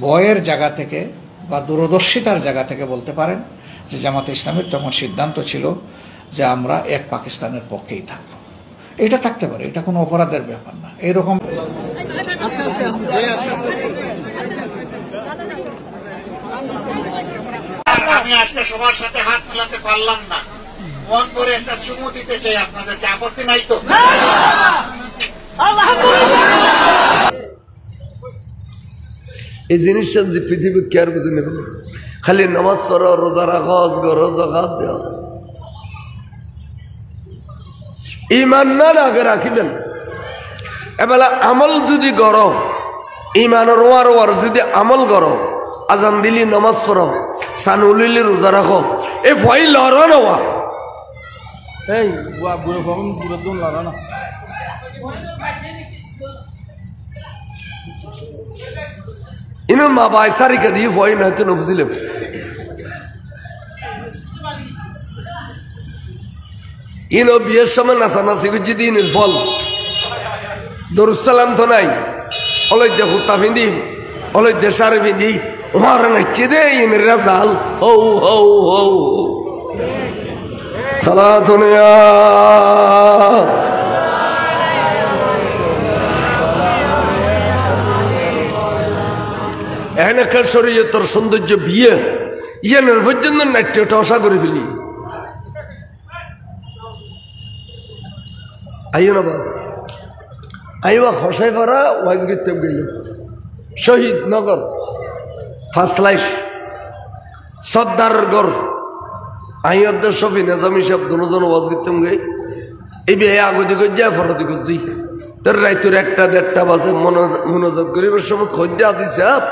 ভয়ের জায়গা থেকে বা দূরদর্শিতার জায়গা থেকে বলতে পারেন যে জামাতে ইসলামের তখন সিদ্ধান্ত ছিল যে আমরা এক পাকিস্তানের পক্ষেই থাকব। এটা থাকতে পারে, এটা কোনো অপরাধের ব্যাপার না। এরকম আমি আজকে সবার সাথে হাত মেলাতে পারলাম না, মন করে একটা চুমু দিতে চাই, আপনাদেরকে আপত্তি নাই তো? এই জিনিসটা যে পৃথিবী কে আর বুঝে নেবে, খালি নামাজ পড়ো, রোজা রাখো, হজ করো, যাকাত দাও, ইমান না আগে রাখিবেন। এবেলা আমল যদি করো, ইমানের ওয়ার যদি আমল করো, আজান দিলি নামাজ পড়ো, সানুলিলি রোজা রাখো, এ ভয় লড়ো না ওয়া এই বুড়ো ভবন বুড়ো তো লড়ো না। ইনো মা বাই সারিকা দিয়ে ভয় না তো বুঝিলাম। ইনো বিয়ের সময় নাচানাচি করছি দিনের ফল দরুসালাম তো নাই, অলৈদ্য কুত্তা পিন্ধি, অলৈদ্য শাড়ি পিন্ধি ওহার নাচছে দে ইন রাজাল হৌ হৌ হৌ সালাতুনিয়া এনেকার শরীয়তের সৌন্দর্য বিয়ে ইয়ানের পর্যন্ত নাট্যটা আশা করে ফেলি। আইও না বাজ আইবা খসাই পারা ওয়াইজ গিতে গেল শহীদ নগর ফার্স্ট লাইফ সর্দারগড় আইয়দের সফি নেজামি সাহেব দুজন ওয়াজ গিতে গে এই বিয়ে আগদি গজ্জা ফরদি গজ্জি তোর রাইতুর 1-1:30 বাজে মনোজাত গরিবের সময় খদ্দে আছি সাহেব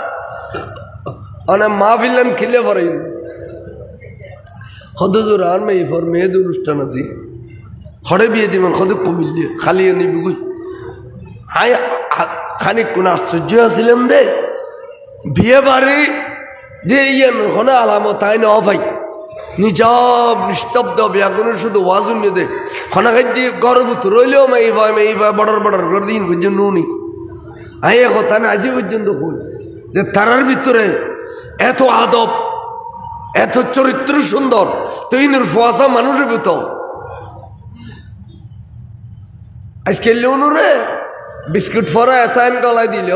অনেক মাহফিলেন খিলে পড়ে খদজুর আর মেয়ে ফর মেয়েদের অনুষ্ঠান আছে খড়ে বিয়ে দিবেন খদে কমিল্লি খালি নিবি গুই হাই খানিক কোন আশ্চর্য আছিলাম দে বিয়ে বাড়ি যে ইয়ে আলামত আই না অভাই নিজাব নিস্তব্ধ ব্যাগুনের শুধু ওয়াজুন দে খনাগাই দিয়ে গর্ভূত রইলেও মেয়ে ভাই বর্ডার করে দিন পর্যন্ত নুনি আই কথা না আজই পর্যন্ত কই যে তারার ভিতরে এত আদব, এত চরিত্র সুন্দর, তৈনের ফোয়াশা মানুষের ভিতর আজকে রে বিস্কুট ফরা এত গলায় দিল,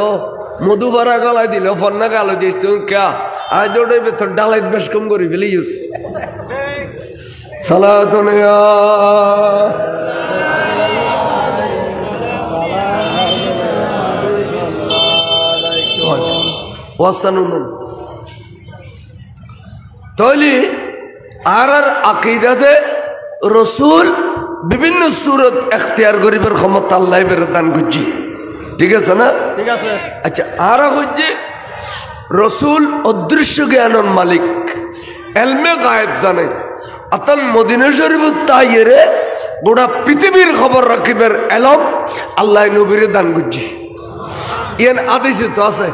মধু ভরা গলায় দিল, ফন্না গালো দিস কে আজ ওটার ভেতর ডালাই বেশ কম করে ফেলে ইউজ সালাতুনিয়া ওয়াসানুন তাহলে আর আকিদাতে রসুল বিভিন্ন সুরত এখতিয়ার গরিবের ক্ষমতা আল্লাহ দান করছি, ঠিক আছে না? ঠিক আছে। আচ্ছা আর হচ্ছে রসুল অদৃশ্য জ্ঞানের মালিক, এলমে গায়েব জানে, আতন মদিনা শরীফ তাইরে গোটা পৃথিবীর খবর রাখিবের এলম আল্লাহ নবীরে দান করছি। ইয়ান আদেশে তো আছে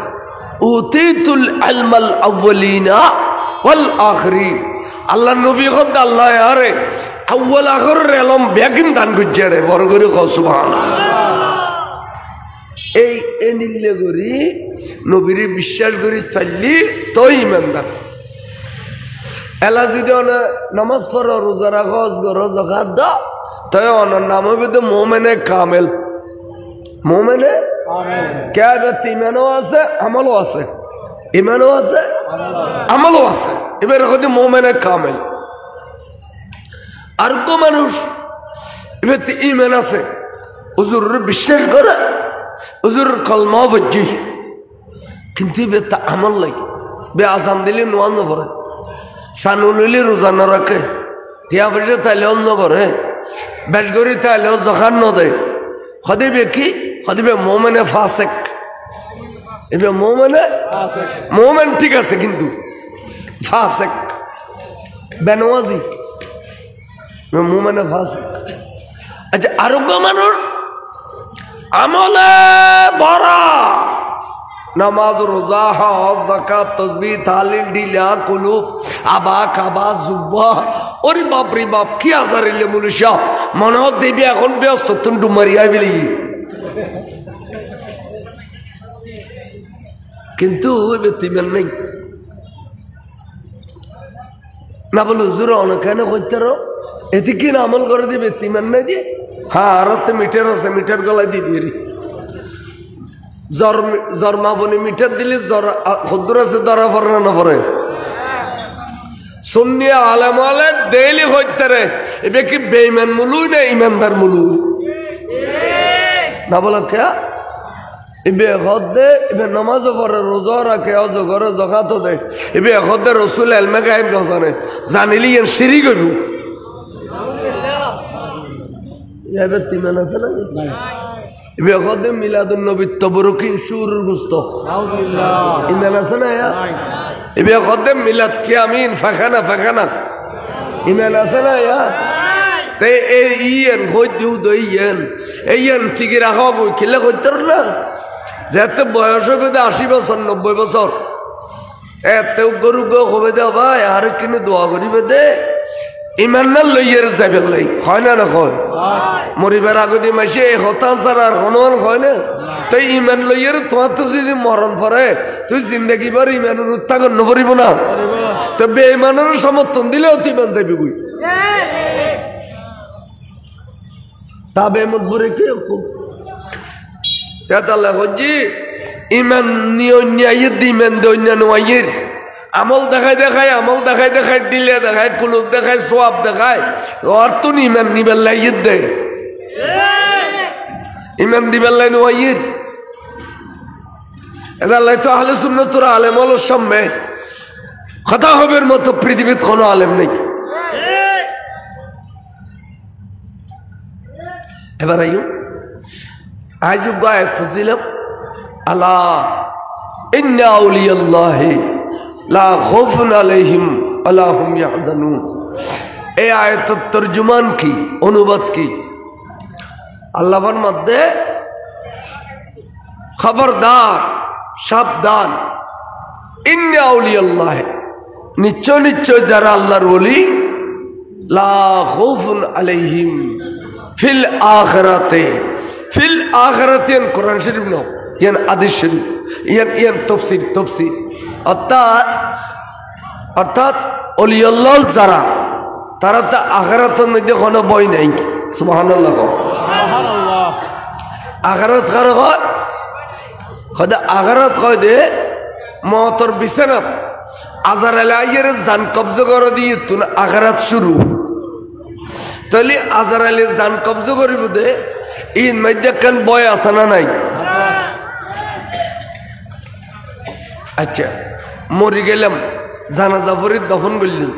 উতিতুল ইলমাল আউয়ালিনা ওয়াল আখিরিন, আল্লাহ নবী খোদ আল্লাহ আরে আউয়াল আখিরের ইলম বেগিন দান করছে রে, বড় করে কও সুবহানাল্লাহ। এই এনিলে করি নবীরে বিশ্বাস করি থাকলি তো ইমানদার। এলা যদি নামাজ পড়ো, রোজা রাখো, হজ করো, যাকাত দাও, তাই ওনার নাম হবে তো মোমেনে কামেল। মোমেনে কে ইমানও আছে, আমলও আছে, ইমানও আছে, আমলও আছে, এবার হচ্ছে মোমেনে কামেল। আর তো মানুষ এবার ইমান আছে, হুজুর বিশ্বাস করে, হুজুর কলমা বজ্জি, কিন্তু এবার তা আমল লাগে, বে আজান দিলে নোয়াজ পড়ে, সানুলিলি রোজা না রাখে, টিয়া পয়সা তাইলে অন্য করে, বেশ করি তাইলেও জখান ন দেয়, খদিবে কি খদিবে মোমেনে ফাসেক, এবার মোমেনে মোমেন ঠিক আছে কিন্তু ফাসেক বেনওয়াজি মোমেনে ফাসেক। আচ্ছা আরোগ্য মানুষ আমলে বড়া, নামাজ, রোজা, হজ, যাকাত, তাসবিহ, তাহলিল, ডিলা, কুলুব, আবা কাবা, জুব্বা, ওরে বাপ রে বাপ কি আজারিলে মুলিশা মনে দেবী এখন ব্যস্ত তুমি ডুমারিয়া বলি কিন্তু বেতিমেন নেই না বলে হুজুর অনেক করতে এতে কি আমল করে দিবে বেতিমেন নাই দিয়ে হ্যাঁ আর মিটার আছে মিটার গলায় দিয়ে দিয়ে জ্বর মাপনি মিটার দিলে জ্বর খদ্দুর আছে ধরা পড়ে না পড়ে সুন্নি আলেম আলে ডেইলি হইতে রে এবে কি বেঈমান মুলুই না ইমানদার মুলুই না বলে কে এবে হদে এবে নামাজও পড়ে রোজা রাখে অজ করে জাকাতও দেয় এবে হদে রাসূল ইলমে গায়েব জানে জানিলি এর শিরিক হইব এবে তিমান আছে না এবে হদে মিলাদুন নবী তবরুকি শুরুর গুস্ত আউযুবিল্লাহ ইমান আছে না এবে হদে মিলাদ কিয়ামিন ফাখানা ইমান আছে না তে এই ইয়েন কই দিউ দইয়েন এইয়েন ঠিকই রাখো কই খেলে কইতে না যেতে বয়স হবে 80 বছর 90 বছর এতে গরু গো হবে দে ভাই আর কিনে দোয়া করিবে দে ইমান না লইয়ের যাবেল লাই হয় না না কয় মরিবার আগদি মাসে হতান সার আর হনুমান কয় না তাই ইমান লইয়ের তোমার তো যদি মরণ পড়ে তুই জিন্দগি ভর ইমানের উত্থাপন নকরিব না তো বেঈমানের সমর্থন দিলেও তুই ইমান যাবি কই তাবে মদবুরে কি তাতাল্লাহ হজি ইমান নিয়ন্যায় দিমেন দৈন্যানওয়াইয়ের আমল দেখায় দিলে দেখায় কুলুব দেখায় সোয়াব দেখায় অর্থ ইমান নিবেল্লাইয়ের দে ইমান দিবেল্লাই নোয়াইয়ের এদাল্লাই তো আহলে সুন্নাতুর আলেম হলো সামনে কথা হবের মতো পৃথিবীর কোনো আলেম নেই এবার আইও আজ গায়ে ফজিলাম আলা ইন্না আউলিয়াল্লাহি লা খাউফুন আলাইহিম ওয়ালা হুম ইয়াহজানুন এই আয়াতের তরজমান কি অনুবাদ কি আল্লাহর মধ্যে খবরদার সাবধান ইন্না আউলিয়াল্লাহি নিশ্চয় যারা আল্লাহর ওলি লা খাউফুন আলাইহিম ফিল আখিরাতে কোরআন শরীফ নো ইয়ান হাদিস শরীফ ইয়ান তাফসীর অর্থাৎ ওলিয়াল্লাহ যারা তারা তো আখিরাতের মধ্যে কোনো ভয় নাই সুবহানাল্লাহ সুবহানাল্লাহ আখিরাত কার হয় খোদা আখিরাত কয় দে মওতর বিছানাত আজরাইল আইয়ের জান কবজ করে দিয়ে তুন আখিরাত শুরু তাহলে আজরাইলের জান কবজ করিব দে ইন মধ্যে কেন বয় আছে না নাই আচ্ছা মরি গেলাম জানাজা পড়ি দফন করলাম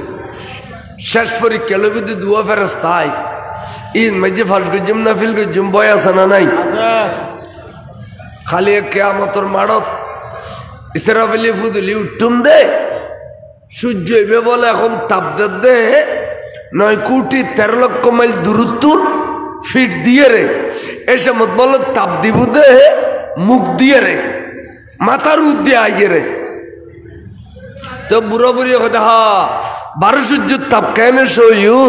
শেষ পরীক্ষা লবি দুয়া ফেরেস্তায় ইন মধ্যে ফাঁস গজুম না ফিল গজুম বয় আছে না নাই খালি কিয়ামতের মাড়ত ইসরাফিলি ফুদুলি উঠুম দে সূর্য এবে বলে এখন তাপ দে 9 কোটি 13 লক্ষ মাইল দূরত্ব ফিট দিয়ে রে এসে মত বলে তাপ দিব দে মুখ দিয়ে রে মাথার উদ্দে আইয়ে রে তো বুড়ো বুড়ি কথা হা 12 সূর্য তাপ কেন সইউ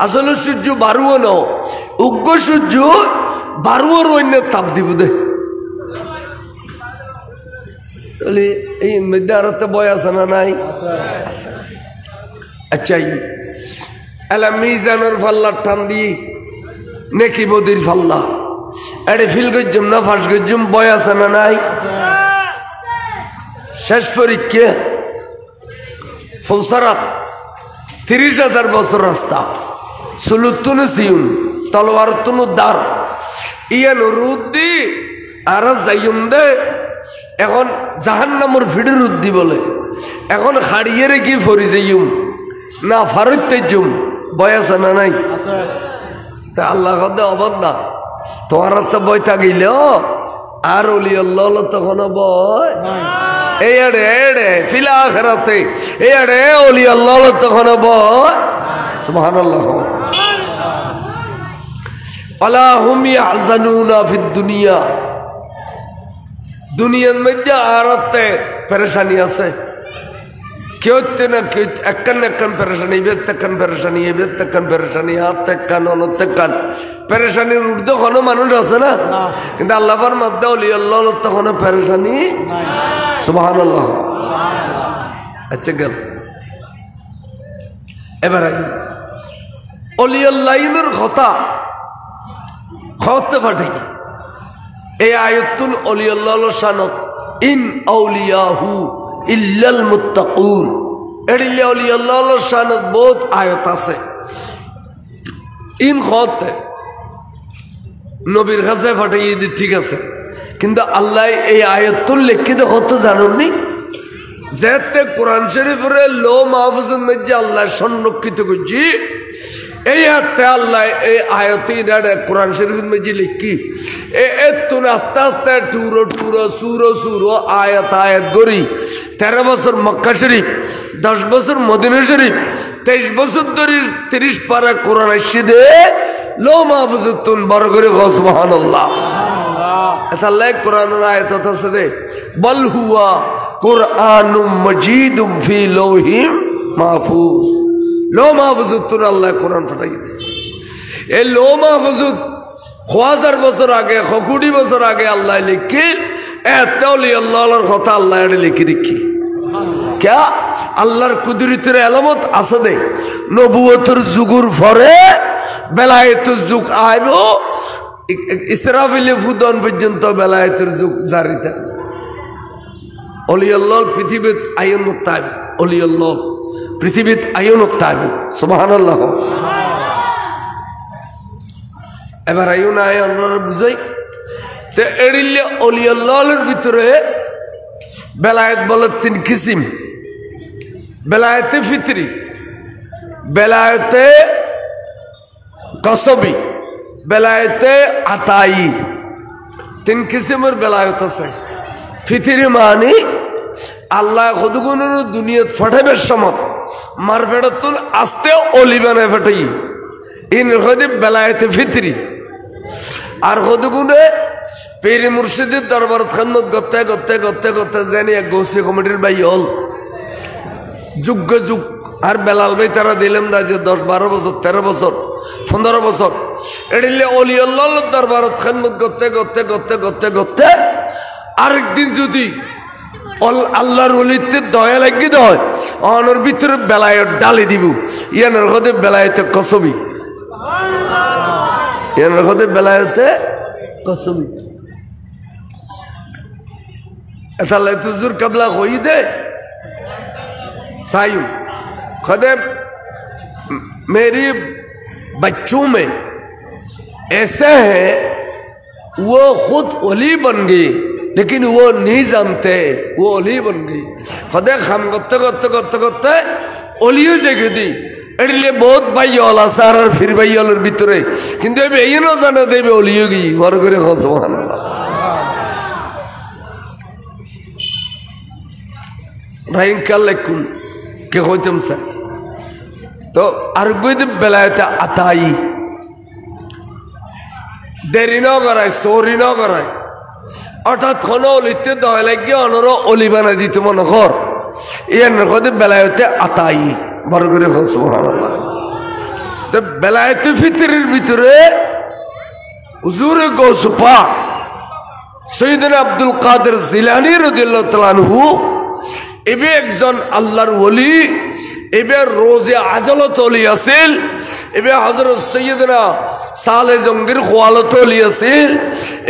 আসলে সূর্য 12 ন উগ্র সূর্য 12 অন্য তাপ দিব দে তাহলে এই মধ্যে আর তো বয় আছে না নাই আচ্ছা এলা মিজানের ফাল্লার টান দিয়ে নেকি বদির ফাল্লা এড়ে ফিল গজ্জুম না ফাঁস গজ্জুম বয় আছে না নাই শেষ পরীক্ষা ফুলসারাত 30,000 বছর রাস্তা সুলুতুন সিউন তলোয়ার তুনু দার ইয়ান রুদ্দি আর যাইম দে এখন জাহান্নামর ভিড়ের উদ্দি বলে এখন হাড়িয়ে রেখে ফরি যাইম না ফারুক তেজুম বয়স না নাই তা আল্লাহ কদে অবাদ না তোমার তো বই থাকিল আর ওলি আল্লাহ তখন বয় এই এড়ে এড়ে ফিলা আখিরাতে এই এড়ে ওলি আল্লাহ তখন বয় সুবহানাল্লাহ আলা হুম ইয়াহজানুনা ফিদ দুনিয়া দুনিয়ার মধ্যে আরাতে পেরেশানি আছে কেউ না কেউ একখান পেরেশানি, এবার তেকান পেরেশানি, এবার তেকান পেরেশানি, হাত তেকান, অনত তেকান পেরেশানির ঊর্ধ্ব কোনো মানুষ আছে না? কিন্তু আল্লাহর মধ্যে অলি আল্লাহ তখন পেরেশানি। সুবহানাল্লাহ। আচ্ছা গেল, এবার অলি আল্লাহর কথা খতে ফাটে কি এই আয়াতুল অলি আল্লাহ শানত ইন আউলিয়াহু ইল্লাল মুত্তাকুন, এডিলে অলি আল্লাহ শানত বহুত আয়াত আছে। ইন খতে নবীর কাছে ফাটাইয়ে দি, ঠিক আছে, কিন্তু আল্লাহ এই আয়াতুল লিখিত হতে জানেননি যেতে কোরআন শরীফের লো মাহফুজের মধ্যে আল্লাহ সংরক্ষিত করছি। এই হাতে আল্লাহ এই আয়াতি কোরআন শরীফের মধ্যে লিখি এতুন আস্তে আস্তে টুরো টুরো সুরো সুরো আয়াত আয়াত গড়ি 13 বছর মক্কা শরীফ, 10 বছর মদিনা শরীফ, 23 বছর ধরে 30 পারা কোরআন আসছে দে লো মাহফুজের তুন বড় করে সুবহানাল্লাহ। এটা আল্লাহ কোরআনের আয়াত আছে দে বল হুয়া কুরআনুম মাজিদুম ফি লৌহিম মাহফুজ। লো মাহফুজুত তোর আল্লাহ কোরআন ফাটাই দে। এই লো মাহফুজুত 1000 বছর আগে, 20 বছর আগে আল্লাহ লিখি এত অলি আল্লাহর কথা আল্লাহ লিখি রেখি ক্যা আল্লাহর কুদরতের আলামত আছে দে। নবুয়তের যুগের পরে বেলায়েতের যুগ আইব, ইসরাফিল ফুদন পর্যন্ত বেলায়েতের যুগ জারি থাকবে। অলি আল্লাহ পৃথিবীত আইন মুক্তাব, অলি আল্লাহ পৃথিবীত আইন মুক্তাব। সুবহানাল্লাহ। এবার আইন আয় আমরা বুঝাই তে এড়িলে অলি আল্লাহর ভিতরে বেলায়েত বলে 3 কিসিম। বেলায়েতে ফিতরি, বেলায়েতে কসবি, বেলায়েতে আতাই, 3 কিসিমের বেলায়েত আছে। ফিতরি মানে আল্লাহ খুদগুনের দুনিয়াত ফাটাইবার সময় মারফেড়াতুন আস্তে অলি বানায় ফাটাই, ইন হদে বেলায়েতে ফিতরি। আর খুদগুনে পীর মুর্শিদের দরবার খানমত করতে করতে করতে করতে জানি এক গৌসি কমিটির বাই হল যুগ যুগ। আর বেলাল ভাই তারা দিলাম না যে 10 12 বছর 13 বছর 15 বছর এড়িলে অলি আল্লাহর দরবার খানমত করতে করতে করতে করতে করতে আরেকদিন যদি আল্লাহর ওলিতে দয়া লাগি দয় অনর ভিতরে বেলায়েত ডালি দিব, ইয়ানের হদে বেলায়েতে কসবি, ইয়ানের হদে বেলায়েতে কসবি। এটা তুজুর কবলা হই দে सायूं खदे मेरी बच्चों में ऐसे हैं वो खुद ओली बन गई लेकिन वो नहीं जानते वो ओली बन गई। खदे हम करते करते करते करते ओलियो जगह दी एडले बहुत भाई ओला सारा फिर भाई ओलर भीतरे किंतु ये ये ना जाने दे बे ओलियो गई वार करे सुबहानअल्लाह। भाई कल लेकुन के होतम से तो अरगुद बेलायता अताई देरी न कराय सोरी न कराय अर्थात खनो लिते दय लगे अनरो ओली बना दी तुम नखर ये नखद बेलायते अताई बर करे सुबहानअल्लाह। तो बेलायते फितरिर भितरे हुजूर गौस पाक सैयदना अब्दुल कादिर जिलानी रादियाल्लाहु ताआला अन्हु एबे एकजन आल्लाहर वली एबे रोजे आजलत वली आसिल एबे हजरत सैयदना साले जंगीर ख्वालत वली आसिल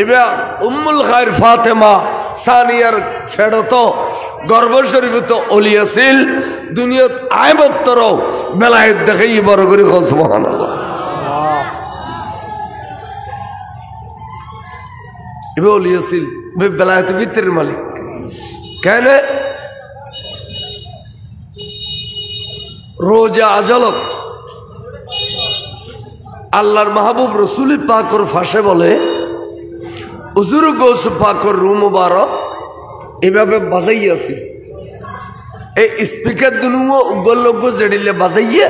एबे उम्मुल खैर फातिमा सानियार फेडतो गर्भ शरीफ तो वली आसिल दुनियात आयबत तरो बेलायत देखाई बड़ करे सुबहानअल्लाह। एबे वली आसिल बे बेलायत भितर मालिक कहने रोजा आजलत आल्लाहर महबूब रसूल पाकर फाशे बोले हुजूर गौस पाकर रूम मुबारक एभाবে বাজাই আছে এই স্পিকার দুনুও উগলগো জেডিলে বাজাইয়ে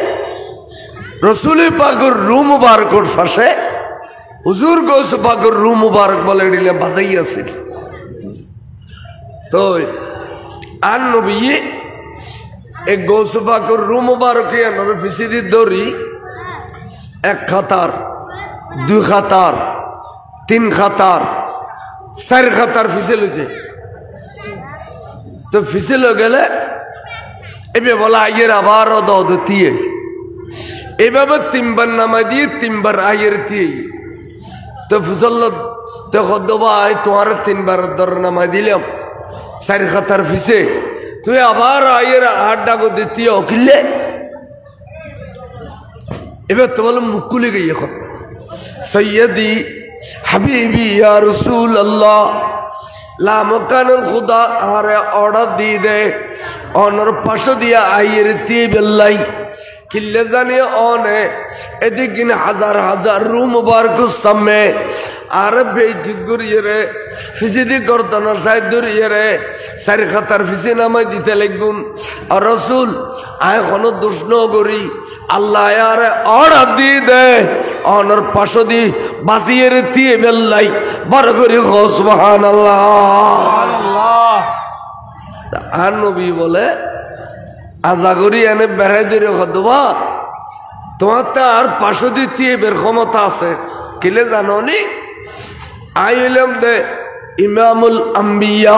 রসুল পাকের রূম মুবারকর ফাশে হুজুর গৌস পাকের রূম মুবারক বলে এডিলে বাজাই আছে। তো আর নবী এক গৌসুপাকুর রুম মুবারকে আনার ফিসিদি দড়ি 1 খাতার 2 খাতার 3 খাতার 4 খাতার ফিসেল হয়েছে তো ফিসেল গেলে এবার বলা আইয়ের আবার দিয়ে এভাবে 3 বার নামাই দিয়ে 3 বার আইয়ের দিয়ে তো ফিসল দেখো ভাই তোমার 3 বার দর নামাই দিলাম 4 খাতার ফিসে তুই আবার আইয়ের 8 ডাকো দ্বিতীয় কিনলে এবার তো বলো মুকুলে গই এখন সৈয়দি হাবিবি ইয়া রাসূলুল্লাহ লা মকানুল খুদা আরে অর্ডার দিয়ে দে অনর পাশে দিয়া আইয়ের দিয়ে বেল্লাই কিল্লে জানি অনে এদিকে হাজার হাজার রুম মুবারকুস সামনে আর বেইজ্জত করিয়ে রে ফিসিদি গর্দনার সাইড ধরিয়ে রে 4 খাতার ফিসি নামাই দিতে লাগুন আর রাসূল আয় কোন দোষ ন করি আল্লাহ আরে অর্ডার দিয়ে দে অনর পাশে দি বাজিয়ে রে দিয়ে বেল্লাই বড় করে সুবহানাল্লাহ সুবহানাল্লাহ আর নবী বলে আজাগরি এনে বেড়াই দিয়ে খদবা তোমার তো আর 500 বের ক্ষমতা আছে কিলে জানো নি আইলাম দে ইমামুল আম্বিয়া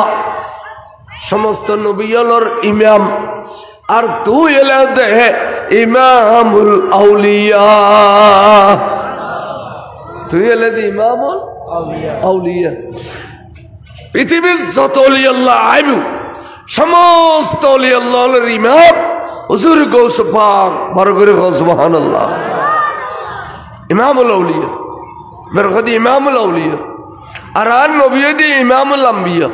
সমস্ত নবীর ইমাম আর তুই এলে দে ইমামুল আউলিয়া তুই এলে দে ইমামুল আউলিয়া পৃথিবীর যত ওলি আল্লাহ আইবু সমস্ত ওলি আল্লাহর ইমাম হুজুর গৌস পাক বড় করে সুবহানাল্লাহ ইমামুল আউলিয়া বরকত ইমামুল আউলিয়া আর আর নবী দি ইমামুল আম্বিয়া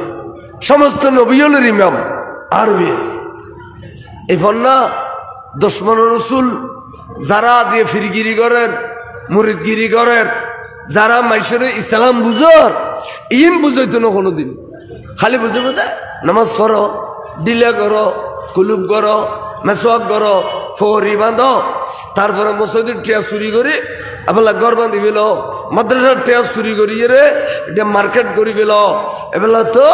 সমস্ত নবীর ইমাম আরবি এখন না দুশমন রাসূল যারা দিয়ে ফিরগিরি করেন মুরিদগিরি করেন যারা মাইশরে ইসলাম বুঝর ইন বুঝাইতো না কোনোদিন খালি বুঝে বুঝে নামাজ পড়ো দিলে করো কুলুব করো মেসওয়াক করো ফরি বাঁধো তারপরে মসজিদের টিয়া চুরি করে এবেলা ঘর বাঁধি পেল মাদ্রাসার টিয়া চুরি করিয়ে রে এটা মার্কেট করি পেল এবেলা তো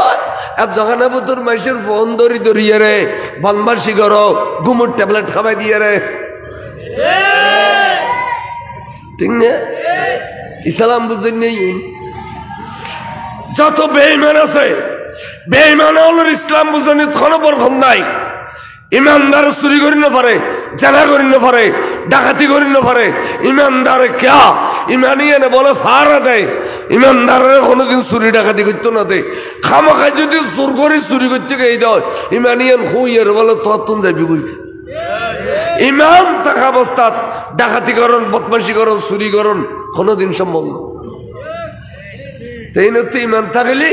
এক জগানা বুতর মাইসের ফোন ধরি ধরিয়ে রে বনবাসী করো ঘুমুর ট্যাবলেট খাওয়াই দিয়ে রে ঠিক না ইসলাম বুঝেন নেই যত বেঈমান আছে বেঈমান হলোর ইসলাম বুঝেন খনবর নাই ইমানদার চুরি করি না পারে জানা করি না পারে ডাকাতি করি না পারে ইমানদার ক্যা ইমানিয়ে না বলে ফাড়া দেয় ইমানদারের কোনোদিন চুরি ডাকাতি করতো না দেয় খামাখাই যদি চুর করে চুরি করতে গিয়ে দেয় ইমানিয়ান হুইয়ের বলে তখন যাবি কই ইমান থাকা অবস্থাত ডাকাতি করন বদমাশি করন চুরি করন কোনোদিন সম্ভব না তাই না তো ইমান থাকলে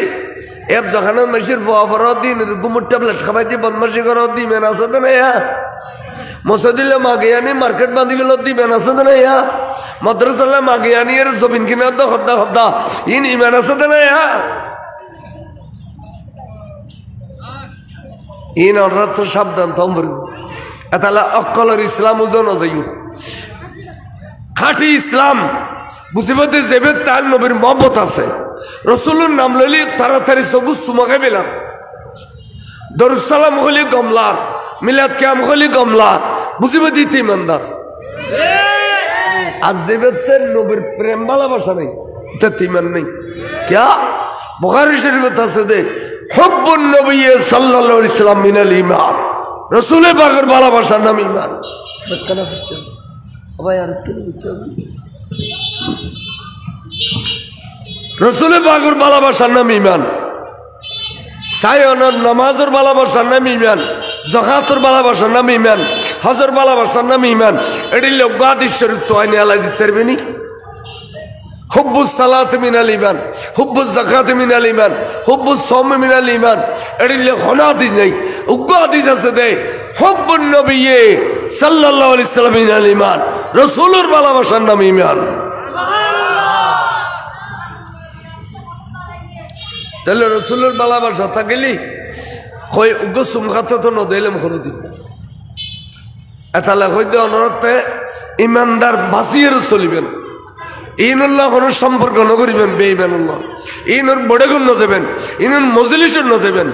এব যখন মাসির ফোয়া দিন গুমুর ট্যাবলেট খাবাই দিয়ে বদমাশি করার দিবেন আছে তো না ইয়া মসজিদে মাগে আনি মার্কেট বাঁধি গেল দিবেন আছে তো না ইয়া মাদ্রাসালে মাগে আনি এর জমিন কিনা তো হদ্দা হদ্দা ইন ইমান আছে তো না ইয়া ইন অর্ডার তো সাবধান থম্বর এতালা অকলের ইসলাম ওজন যাইও খাঁটি ইসলাম বুঝিবতে যাবে তার নবীর মহব্বত আছে রসুলের নাম লইলে তাড়াতাড়ি সবুজ সুমাকে পেলাম দরুদ সালাম হলি গমলার মিলাদ কিয়াম হলি গমলার বুঝিবে দিতে ইমানদার আজ যাবে নবীর প্রেম ভালোবাসা নেই তাতে ইমান নেই ক্যা বুখারী শরীফত আছে দে হুব্বুন নবী সাল্লাল্লাহু আলাইহি সাল্লাম মিনাল ঈমান রসুলে পাকের ভালোবাসার নাম ঈমান বেকানা বুঝছেন ভাই আর কি বুঝছেন রসুলে পাকের ভালোবাসার নাম ঈমান সায়নের নামাজের ভালোবাসার নাম ঈমান যাকাতের ভালোবাসার নাম ঈমান হজের ভালোবাসার নাম ঈমান এটি লোক হাদিস শরীফ তো আইনে আলাই দিতে পারবে নি হুব্বুস সালাত মিনাল ঈমান হুব্বুস যাকাত মিনাল ঈমান হুব্বুস সাওম মিনাল ঈমান এটি লোক হাদিস নাই উগ্র হাদিস আছে দে হুব্বুন নবী সাল্লাল্লাহু আলাইহি সাল্লাম মিনাল ঈমান রাসূলের ভালোবাসার নাম ঈমান তাহলে রসুলের ভালোবাসা থাকলি কই উগ্র সুমখাতে তো নদিলাম কোনোদিন এতালে হইতে অনরতে ইমানদার বাঁচিয়ে চলিবেন ইনুল্লাহ কোনো সম্পর্ক নকরিবেন বেঈমানুল্লাহ ইনুর বড় গুণ নজেবেন ইনুর মজলিসুর নজেবেন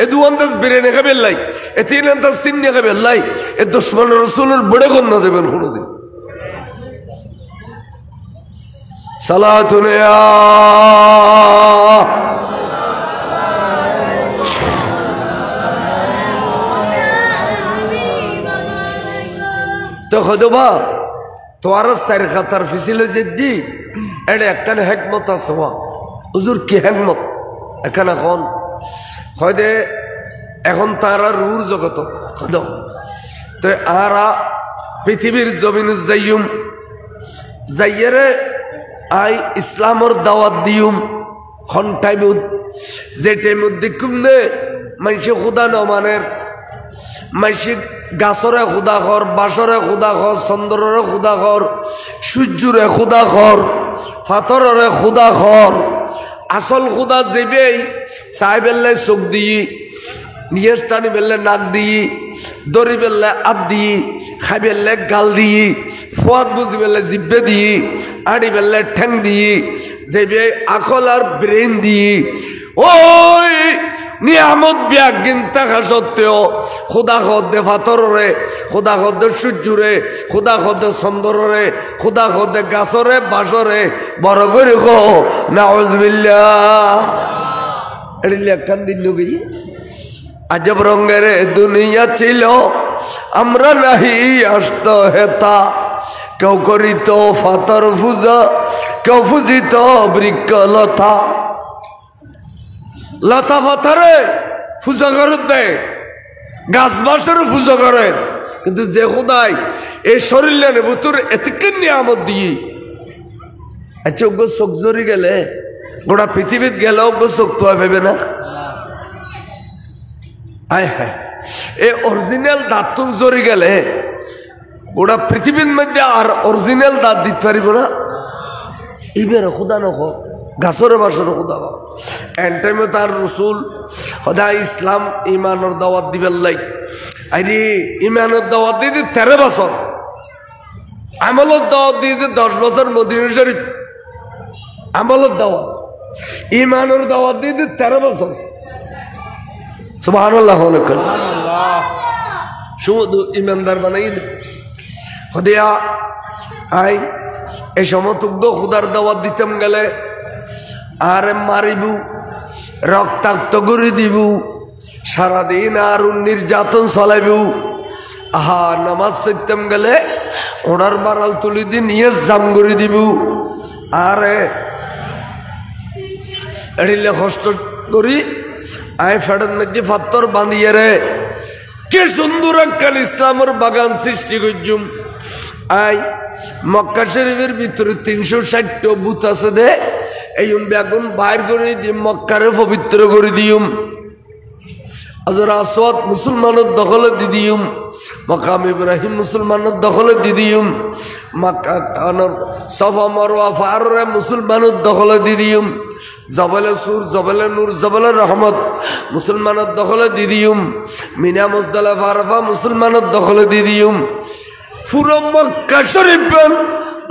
এ দুয়ান্তাস বিরেনে খাবেন লাই এ তিন আন্তাস তিন্নে খাবেন লাই এ দুশ্মন রসুলের বড় গুণ নজেবেন কোনোদিন সালাতুন ইয়া তো খদবা তোর সার খাতার ফিসিল যদি এটা একখানে হেকমত আছে হুজুর কি হেকমত এখানে এখন হয়দে এখন তারা রুর জগত খদ তো আরা পৃথিবীর জমিন যাইম যাইয়ারে আই ইসলামর দাওয়াত দিউম খন টাইমুদ যে টাইমুদ দেখুম নে মানুষে খুদা নমানের মাইসি গাছরে খুদা খর বাসরে খুদা খর চন্দ্ররে খুদা খর সূর্যরে খুদা খর ফাতররে খুদা খর আসল খুদা যেবেই চাই বেললে চোখ দিয়ে নিয়েস টানি বেললে নাক দিয়ে দড়ি বেললে আত দিয়ে খাই বেললে গাল দিয়ে ফুয়াদ বুঝি বেললে জিব্বে দিয়ে আড়ি বেললে ঠ্যাং দিয়ে যেবে আকল আর ব্রেন দিয়ে ওই নিয়ামত ব্যাগিন থাকা সত্ত্বেও খুদা খদ্দে ফাতরে খুদা খদ্দে সূর্যরে খুদা খদ্দে চন্দ্ররে খুদা খদ্দে গাছরে বাসরে বড় করে গো নাউজুবিল্লাহ এখান দিন নবী আজব রঙের দুনিয়া ছিল আমরা নাহি আসত হেতা কেউ করিত ফাতর পূজা কেউ পুজিত বৃক্ষ লতা লতা পাথরে পূজা করে দেয় গাছ বাসেরও পূজা করে কিন্তু যে খোদাই এই শরীর বুতুর এতকে নিয়ামত দিয়ে আচ্ছা ওগো চোখ জরি গেলে গোটা পৃথিবীত গেলে ওগো চোখ তো ভেবে না আয় হ্যাঁ এই অরিজিনাল দাঁত জরি গেলে গোটা পৃথিবীর মধ্যে আর অরিজিনাল দাঁত দিতে পারিব না এইবার খোদা নখ গাছরে বাসরে খোদা এন টাইমে তার রসুল সদায় ইসলাম ইমানের দাওয়াত দিবেন লাই আরে ইমানের দাওয়াত দিয়ে 13 বছর আমলের দাওয়াত দিয়ে 10 বছর মদিনা শরীফ আমলের দাওয়াত ইমানের দাওয়াত দিয়ে 13 বছর সুবহানাল্লাহ সুবহানাল্লাহ শুধু ইমানদার বানাই খদিয়া আই এই সময় তুগ্ধ খুদার দাওয়াত দিতাম গেলে আর মারিবু রক্তাক্ত করে দিব সারাদিন আর নির্যাতন চলাইবু আহা নামাজ পড়তাম গেলে ওনার বারাল তুলি দিয়ে নিয়ে জাম করে দিব আরে এড়িলে কষ্ট করি আই ফেডের মধ্যে ফাত্তর বাঁধিয়ে রে কে সুন্দর একখান ইসলামের বাগান সৃষ্টি করছুম আই মক্কা শরীফের ভিতরে 360টা বুথ আছে দে এই বেগুন বাইর করে দিম মক্কারে পবিত্র করে দিম আজর আসওয়াদ মুসলমানের দখলে দি দিম মাকাম ইব্রাহিম মুসলমানের দখলে দি দিম মক্কা সফা মারওয়া ফাররে মুসলমানের দখলে দি দিম জবলে সুর জবলে নূর জবলে রহমত মুসলমানের দখলে দি দিম মিনা মুজদালিফা আরাফা মুসলমানের দখলে দি দিম পুরো মক্কা শরীফ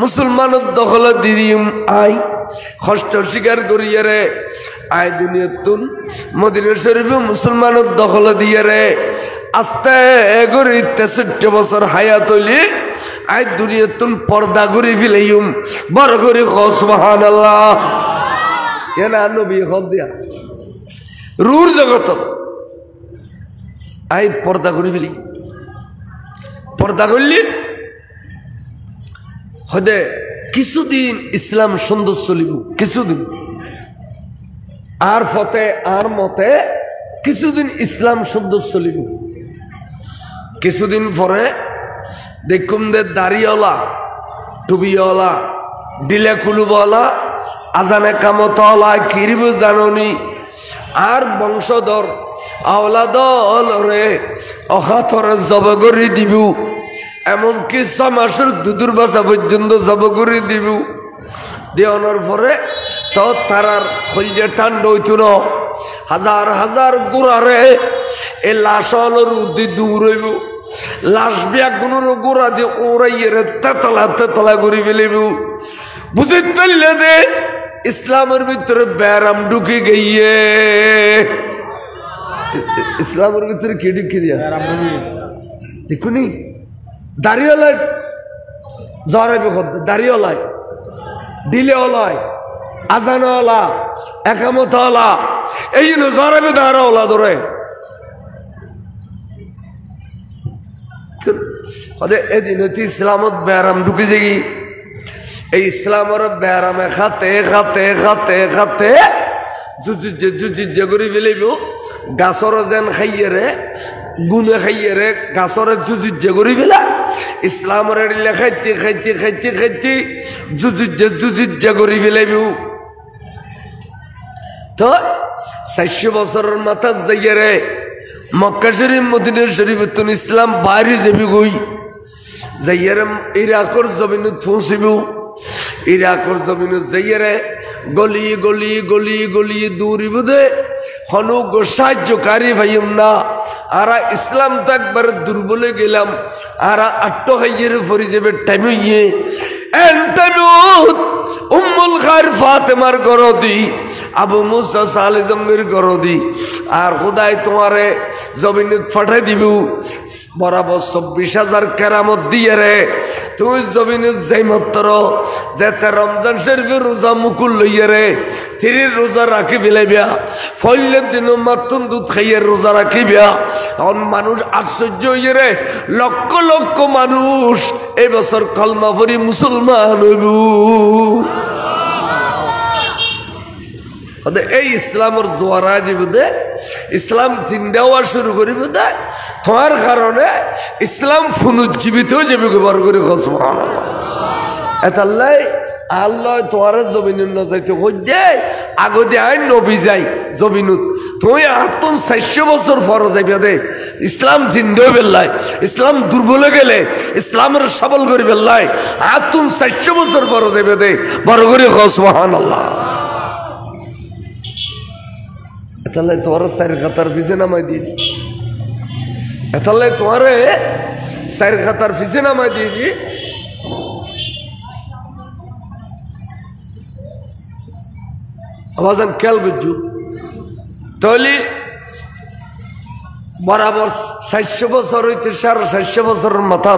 মুসলমানের দখলে দি দিম আই কষ্ট স্বীকার করিয়ে রে আই দুনিয়াতুন মদিনা শরীফে মুসলমানের দখলে দিয়ে রে আস্তে করে 63 বছর হায়াত হইলি আই দুনিয়াতুন পর্দা করে ফেলাইম বড় করে সুবহানাল্লাহ কেন নবী হল দিয়া রুর জগত আই পর্দা করে ফেলি পর্দা করলি হদে কিছুদিন ইসলাম সুন্দর চলিব কিছুদিন আর ফতে আর মতে কিছুদিন ইসলাম সুন্দর চলিব কিছুদিন পরে দেখুম দে দাড়িওয়ালা টুবিওয়ালা ডিলে কুলুবওয়ালা আজানে কামতওয়ালা কিরিব জাননি আর বংশধর আওলাদল রে অখাতরে জব করে দিব এমনকি 6 মাসের দুধুর বাসা পর্যন্ত জব করে দিব দেওয়ানোর পরে তো তারার খলজে ঠান্ডা হইতো না হাজার হাজার গোড়ারে এ লাশলের উদ্দি দূর হইব লাশ ব্যাগুনের গোড়া দিয়ে ওড়াইয়ে তেতলা তেতলা করে ফেলিব বুঝে চললে দে ইসলামের ভিতরে ব্যারাম ঢুকে গিয়ে ইসলামের ভিতরে কি ঢুকে দিয়া দেখুনি দাঁড়িয়ে জরাইবে দাঁড়িয়ে দিলে ওলায় আজান ওলা একামত ওলা এই জন্য জরাইবে দাঁড়া ওলা ধরে এদিন হচ্ছে ইসলামত ব্যারাম ঢুকে যাই এই ইসলামের ব্যারামে খাতে খাতে খাতে খাতে জুজুজে করে ফেলিব গাছর যেন খাইয়ে রে গুনে খাইয়ে রে গাছর জুজুজে করে ফেলা ইসলামের খাইতে খাইতে খাইতে খাইতে জুজুজে করে ফেলাইব তো 400 বছরের মাথা যাইয়ে রে মক্কা শরীফ মদিনা শরীফ তুন ইসলাম বাইরে যাবি গই যাইয়ে রে ইরাকর জমিনত পৌঁছিব ইরাকর জমিনত যাইয়ে রে গলি গলি গলি গলি দৌড়িব দে হনু গো সাহায্যকারী ভাইম না আরা ইসলাম তো একবার দুর্বলে গেলাম আরা আট্ট হাইয়ের ফরি যাবে টাইমিয়ে উম্মুল খায়র ফাতেমার গরদি আবু মুসা সালে জঙ্গের গরদি আর খুদাই তোমারে জমিনত ফাটাই দিব বরাবর 24,000 কেরামত দিয়ে রে তুই জমিনত যাই মাত্র যেতে রমজান শরীফের রোজা মুকুল লইয়ে রে তিরির রোজা রাখি ফেলাইবিয়া ফলের দিন মাত্র দুধ খাইয়ে রোজা রাখিবিয়া এখন মানুষ আশ্চর্য হইয়ে রে লক্ষ লক্ষ মানুষ এই বছর কলমা পড়ি মুসলমান হইব এই ইসলামের জোয়ারা জীবদে ইসলাম চিন্তা হওয়া শুরু করিব দে তোমার কারণে ইসলাম পুনর্জীবিত যাবে বার করে এতাল্লাই আল্লাহ তোমার জমিনের ন যাইতে হইতে আগতে আই নবী যাই জমিনুত তুই 400 বছর পর যাইবে দে ইসলাম জিন্দে বেল্লাই ইসলাম দুর্বলে গেলে ইসলামের সবল করে বেল্লাই 400 বছর পর যাইবে দে বড় করে সুবহানাল্লাহ এতাল্লাই তোমার সাইর খাতার ফিসে নামাই দি এতাল্লাই তোমারে সাইর খাতার ফিসে নামাই দি আওয়াজান খেয়াল করছু তাহলে বরাবর 400 বছর হইতে 450 বছরের মাথা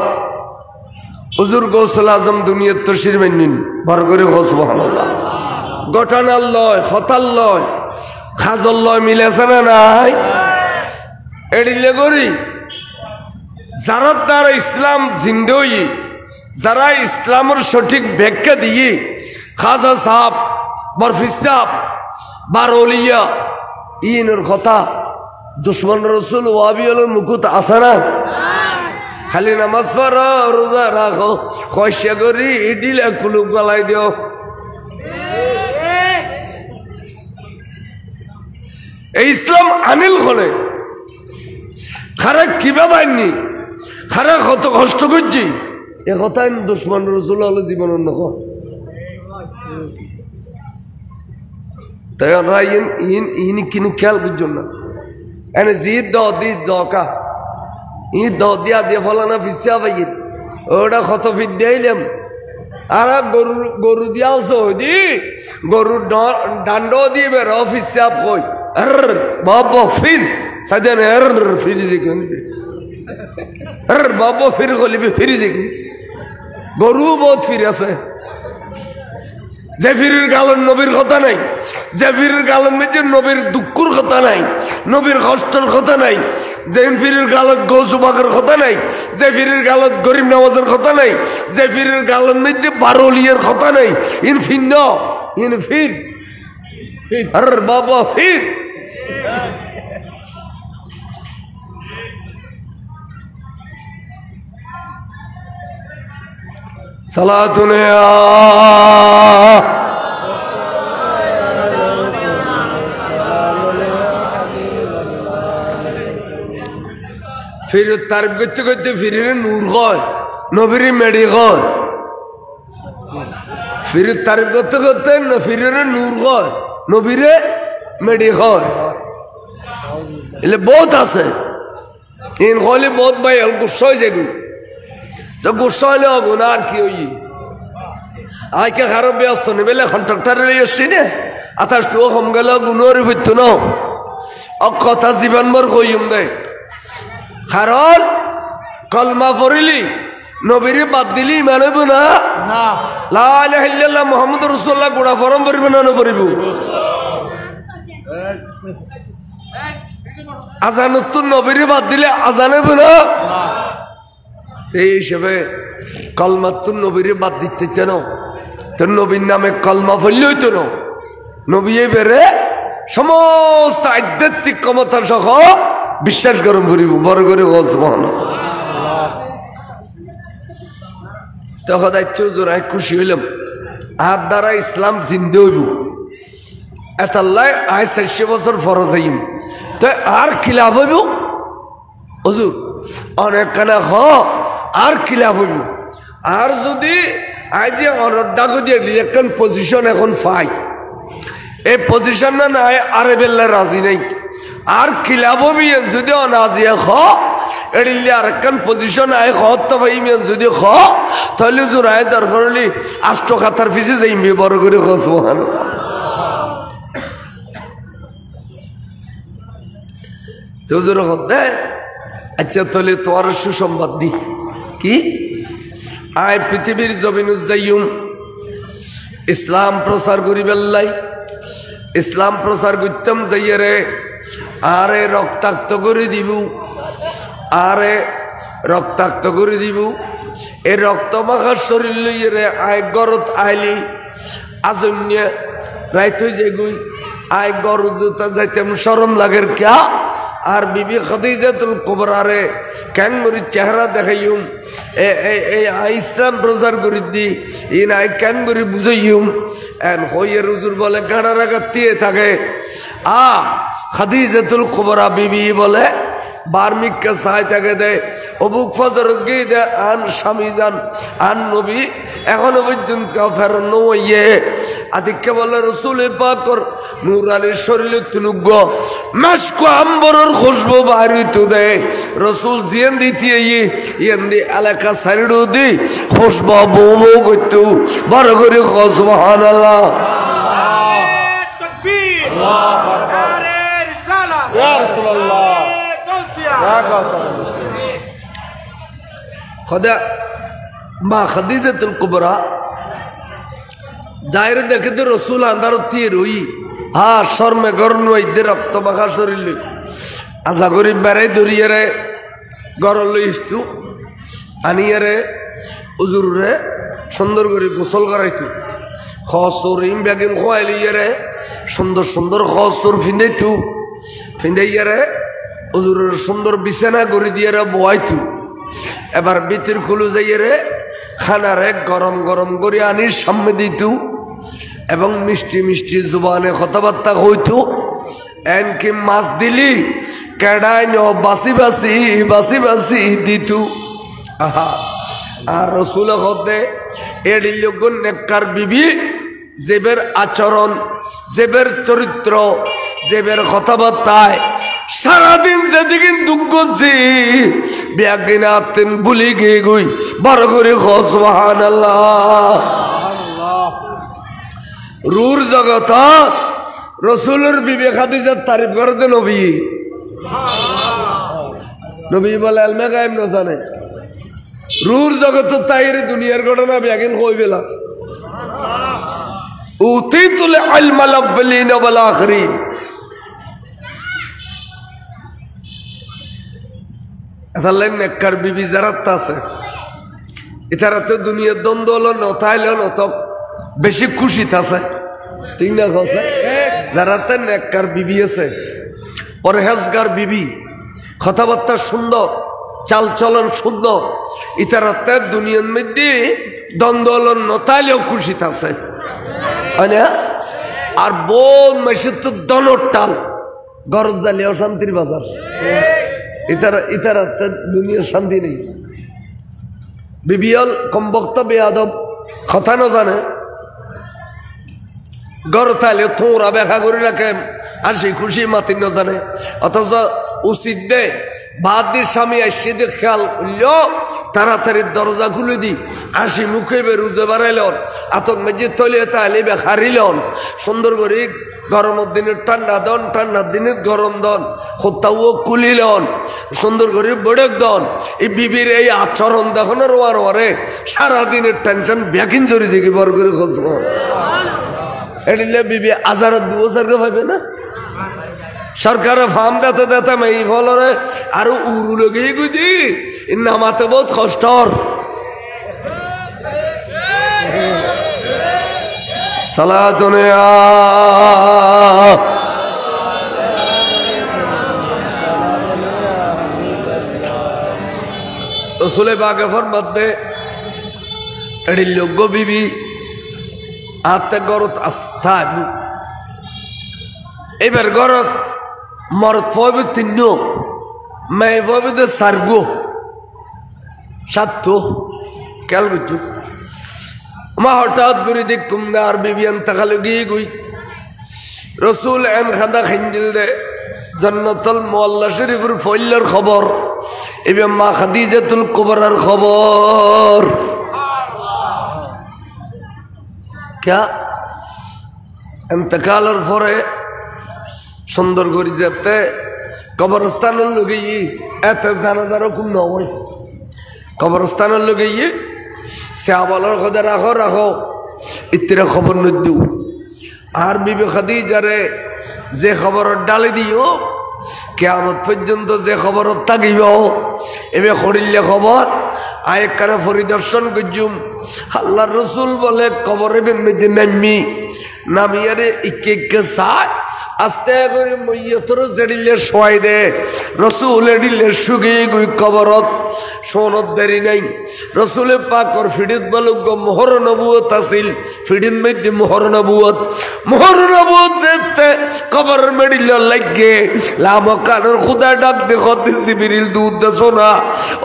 হুজুর গৌসুল আজম দুনিয়ার তশরিফ আনলেন বার করে সুবহানাল্লাহ ঘটনার লয় হতার লয় খাজল লয় মিলেছে না নাই এড়িলে করি যারা দ্বারা ইসলাম জিন্দে যারা ইসলামের সঠিক ব্যাখ্যা দিয়ে খাজা সাহেব বরফি সাহেব বারোলিয়া ইনের কথা দুশ্মন রসুল ওয়াবিউল মুকুত আছে না খালি নামাজ পড়ো রোজা রাখো কয়সা করি ইডিলে কুলুপ গলাই দিও এই ইসলাম আনিল খনে খারা কিভাবে আননি খারা কত কষ্ট করছি এ কথা দুশ্মন রসুল হলো জীবনের নখ তাই আমরা ইন কিনে খেয়াল বুঝছেন না এনে জিদ দি জকা ই দিয়া যে ফলানা ফিসা পাইয়ের ওটা কত ফিট দিলাম আর গরু দিয়াছ দি গরুর ডান্ড দিয়ে বের ফিসা কই বাবা ফির সাদেন ফিরি যে বাবা ফির গলিবে ফিরি যে গরু বহুত ফির আছে যে ফিরের গালন নবীর কথা নাই যে ফিরের গালন মধ্যে নবীর দুঃখর কথা নাই নবীর কষ্টের কথা নাই যে ফিরের গালত গৌসুবাগের কথা নাই যে ফিরের গালত গরিব নামাজের কথা নাই যে ফিরের গালন মধ্যে বারোলিয়ার কথা নাই ইন ফির ইন ফির আর বাবা ফির সালাতুনে ফির তারিফ করতে করতে ফিরে নূর কয় নবীর মেডি কয় ফির তারিফ করতে করতে ফিরে নূর কয় নবীরে মেডি কয় এলে বহুত আছে ইন কলে বহুত ভাই গুসা হয়ে যাগু তো গুসা হলে হবো না আর কি হই আইকে খারাপ ব্যস্ত নেবেলে কন্ট্রাক্টারে এসছি নে আতাশটু কম গেল গুণরে হইতো না কথা জীবনভর কইম দেয় কারণ কলমা পড়িলি নবীরে বাদ দিলি ইমান হইব না লা ইলাহা ইল্লাল্লাহ মুহাম্মদুর রাসূলুল্লাহ গোড়া ফরম পড়িব না পড়িব আজানত তো নবীরে বাদ দিলে আজান হইব না এই হিসেবে কলমাত তো নবীরে বাদ দিতে না তোর নবীর নামে কলমা পড়লে হইতো না নবী বেড়ে সমস্ত আধ্যাত্মিক ক্ষমতা সহ বিশ্বাস গরম করিব বড় করে তখন জোড়ায় খুশি হইলাম আর দ্বারা ইসলাম জিন্দে হইব এতাল্লাই 400 বছর ফরজ হইম তো আর খিলাফ হইব হুজুর অনেক কানা আর খিলাফ হইব আর যদি আজ যে অনডাগো দিয়ে এখন পজিশন এখন পাই এই পজিশন না নাই আরে বেল্লা রাজি নাই আর খিলাফ হইবেন যদি অনাজিয়া এড়িলে আর একখান পজিশন আয় তো ভাইমেন যদি তাহলে জোড়ায় দরকার হলে 8 খাতার পিছিয়ে যাইবে বড় করে সুবহানাল্লাহ তো জোর আচ্ছা তাহলে তোমার সুসংবাদ দি কি আয় পৃথিবীর জমিনুজ যাইম ইসলাম প্রচার করি বেল্লাই ইসলাম প্রচার করতাম যাইয়ে রে আরে রক্তাক্ত করে দিব আরে রক্তাক্ত করে দিব এই রক্ত মাখার শরীর লইয়ে রে আয় গরত আইলি আজন্য রাইত যে গুই আয় গরু জুতা যাইতাম শরম লাগের ক্যা আর বিবি খাদিজাতুল কুবরা রে ক্যাঙ্গুরি চেহারা দেখাইম ইসলাম প্রচার করি দি ইন আই ক্যাঙ্গুরি বুঝাইম এন হইয়ের হুজুর বলে গাড়া রাগাতিয়ে থাকে খাদিজাতুল কুবরা বিবি বলে বার্মিককে সাহায্য থাকে দেয় অবুক ফজর গিয়ে দেয় আন স্বামী যান আন নবী এখনো পর্যন্ত ফেরন নইয়ে আদিককে বলে রসুল পাকর নূর আলীর শরীরে তুলুগ্য মাসকো আম্বরের খুশবু বাড়ি তো দেয় রসুল জিয়ান দিতে ইয়েন্দি এলাকা সাইডও দি খুশবু বউ বউ করতো বড় করে সুবহানাল্লাহ মা খাদিজাতুল কুবরা যাইরে দেখে তো রসুল আন্দার দিয়ে রই শর্মে গরম হইতে রক্ত মাখা শরীর লই আশা করি বেড়াই ধরিয়ে রে গরম লই ইস্তু আনিয়ে রে উজুর রে সুন্দর করে গোসল করাইতো খসর ইম বেগিন খোয়াই লইয়ে রে সুন্দর সুন্দর খসর ফিন্দাইতো ফিন্দাইয়ে রে উজুরের সুন্দর বিছানা করে দিয়ে রে বয়াইতো এবার বিতির খুলু যাইয়ে রে খানারে গরম গরম করে আনি সামনে দিত এবং মিষ্টি মিষ্টি জুবানে কথাবার্তা হইতো এনকি মাছ দিলি কেডাই ন বাসি বাসি বাসি বাসি দিত আহা আর রসুল হতে এডি লোক নেককার বিবি জেবের আচরণ জেবের চরিত্র জেবের কথাবার্তায় সারাদিন যেদিকে দুঃখ করছি ব্যাগিন আতেন ভুলি গিয়ে গই বড় করে সুবহানাল্লাহ রুর জগত রসুলের বিবে খাদিজার তারিফ করতে নবী নবী বলে আলমে গায়েব ন জানে রুর জগত তাইরে দুনিয়ার ঘটনা ব্যাগিন কই বেলা উতিতুল ইলমাল আউয়ালিন ওয়াল আখিরিন আল্লাহ নেককার বিবি যারাত আছে এটারা তো দুনিয়ার দ্বন্দ্ব হলো নতাইলে নত বেশি খুশি আছে ঠিক না কথা যারা তো নেককার বিবি আছে পরহেজগার বিবি কথাবার্তা সুন্দর চাল চলন সুন্দর ইতারা তো দুনিয়ার মধ্যে দ্বন্দ্ব হলো নতাইলেও খুশি আছে আর বোন মাসের তো দনর টাল গরজ জালিয়াও শান্তির বাজার ইতারা দুনিয়ার শান্তি নেই বিবিয়াল কম বক্তব্য আদব কথা না জানে গড় তাইলে তোরা ব্যাখ্যা করে রাখে আর সেই খুশি মাতি না জানে অথচ উচিত দে বাহাদির স্বামী আসছে দিয়ে খেয়াল করলো তাড়াতাড়ি দরজা খুলে দি হাসি মুখে বেরুজে বাড়াইলন আতঙ্ক মেজির তলিয়ে তাহলে হারিলন সুন্দর করে গরমের দিনের ঠান্ডা দন ঠান্ডার দিনের গরম দন কোথাও কুলিলন সুন্দর করে বড়েক দন এই বিবির এই আচরণ দেখুন রোয়ার ওয়ারে সারাদিনের টেনশন ব্যাকিন জড়ি দেখি বর করে খোঁজব এটা বিবি আজারত দুবো সরকার ভাবে না সরকারের ফার্ম দাতে দাতে মেয়ে ফলরে আর উরু লগে গুদি নামাতে বহুত কষ্টর সালাতুনে রসুলে বাগে ফরমাত দে এটি লোক বিবি আত্মা গরত আস্থা এবার গরত মরদ ফবে তিন মেয়ে ফবে দে সারগো সাত কেল বুঝু মা হঠাৎ করে দেখুম না আর বিবিয়ান তাকালে গিয়ে গুই রসুল এন খাদা খিঞ্জিল দে জান্নাতুল মুআল্লা শরীফের ফইলার খবর এবার মা খাদিজাতুল কুবরার খবর क्या इंतकालर फरे सुंदर गोरी जाते कब्रस्तान लगे ये ऐसे जानादारों कुम ना हो कब्रस्तान लगे ये स्याबालर खुदा रखो रखो इतने खबर न दो आर बीबी खदीजा रे जे खबर डाले दियो कियामत पर्यंत जे खबर ताकिबो एबे खरिले खबर आये करे परिदर्शन गुजुम अल्लाह रसूल बोले कबरे बेंदे नमी नामियारे इक्के साथ आस्ते करे मय्यतर जड़िले शोय दे रसूल एडिले शुगे गुई कबरत सोनत देरी नहीं रसूल पाक और फिडित बलुग मोहर नबुवत हासिल फिडित में दे मोहर नबुवत जेते कबर में डिले लगे लामकानर खुदा डाक दे खुद जिब्रील दूध दे सोना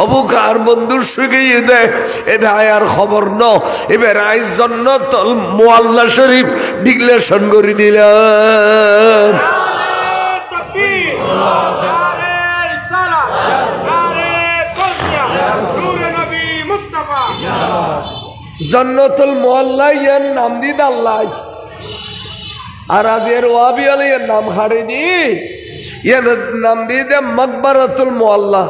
अबू कार बंदूर शुगे ये दे ए भायार खबर न ए बेराई जन्नतुल मुअल्ला शरीफ डिक्लेरेशन करी दिला जन्नतुल मुअल्ला ये नाम दी अल्लाह और आज ये वाबी वाले ये नाम खाड़ी दी ये नाम दी दे मकबरतुल मुअल्ला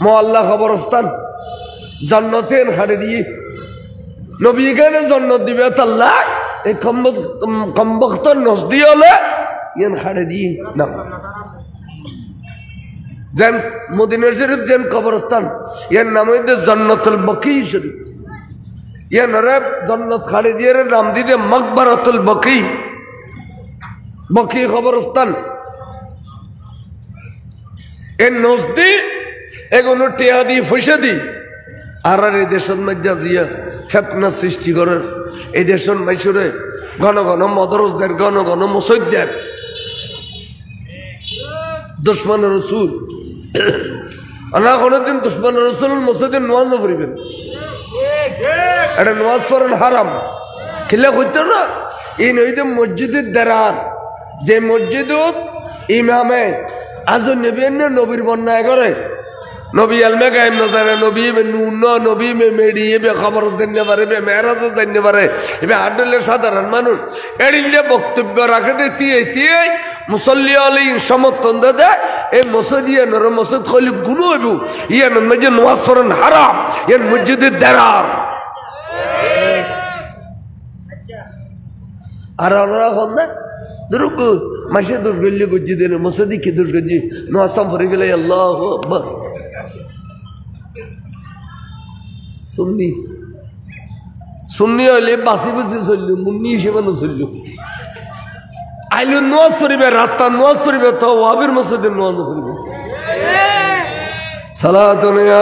मुअल्ला खबरस्तान जन्नतें खाड़ी दी नबी के ने जन्नत दिवे अल्लाह एक कम वक्त नस्दी वाले ये खाड़ी दी ना जन मदीना शरीफ जन कब्रस्तान ये नाम है दे जन्नतुल बकी शरीफ ये नरब जन्नत खाड़ी दिए रे नाम दी दे मकबरतुल बकी कब्रस्तान ये नस्दी एक उन्होंने दी फुशदी आरारे देशन में जाजिया फतना सृष्टि करे ए देशन में शुरे घन घन मदरस दर घन घन मुसद्द दर दुश्मन रसूल अना कोने दिन दुश्मन रसूल मुसद्द नवाज न फरीबन अरे नवाज फरन हराम किले खुद ना ये नहीं तो मस्जिद दरार जे मस्जिद इमामे आज नबी ने नबीर बनना करे नबी अलमे कायम न जाने नबी में नून नबी में मेडी ये बे खबर देने वाले बे मेरा तो देने वाले ये बे आडले साधारण मानुष एडिले वक्तव्य रखे देती है मुसल्ली वाले समर्थन दे ए मस्जिद नर मस्जिद खाली गुनो है वो ये नमज नवाज फरन हराम ये मस्जिद दरार आरा होना दुरुको मस्जिद दुर्गल्ली गुज्जी देने मस्जिद की दुर्गल्ली नवाज फरीगले अल्लाह अकबर सुन्नी सुन्नी वाले बासी बसी सुल्लू मुन्नी शिवन सुल्लू आइलो नवाज शरीफ रास्ता नवाज शरीफ तो वाबिर मस्जिद नवाज शरीफ सलातुनिया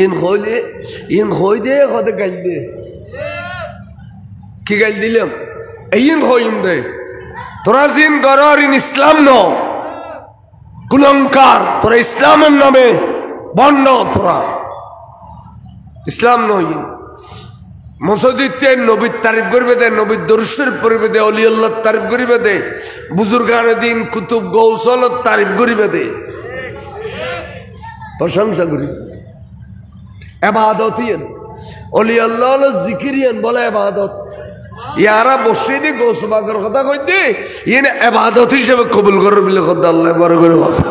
इन खोई दे खुद गल दे की गल दिलम इन खोइम दे তোরাজিন গরারিন ইসলাম ন কুলঙ্কার তোরা ইসলামের নামে বন্ধ তোরা ইসলাম নই মসজিদে নবীর তারিফ করিবে দে, নবীর দরুদ পড়িবে দে, অলি আল্লাহর তারিফ করিবে দে, বুজুর্গানে দিন কুতুব গৌসলত তারিফ করিবে দে, প্রশংসা করিবে। ইবাদত ইয়ান অলি আল্লাহ জিকির ইয়ান বলে ইবাদত। ইয়ারা মসজিদে গৌস পাকের কথা কইতে ইয়ান ইবাদত হিসেবে কবুল করবে বলে কথা আল্লাহ বড় করে বলছে।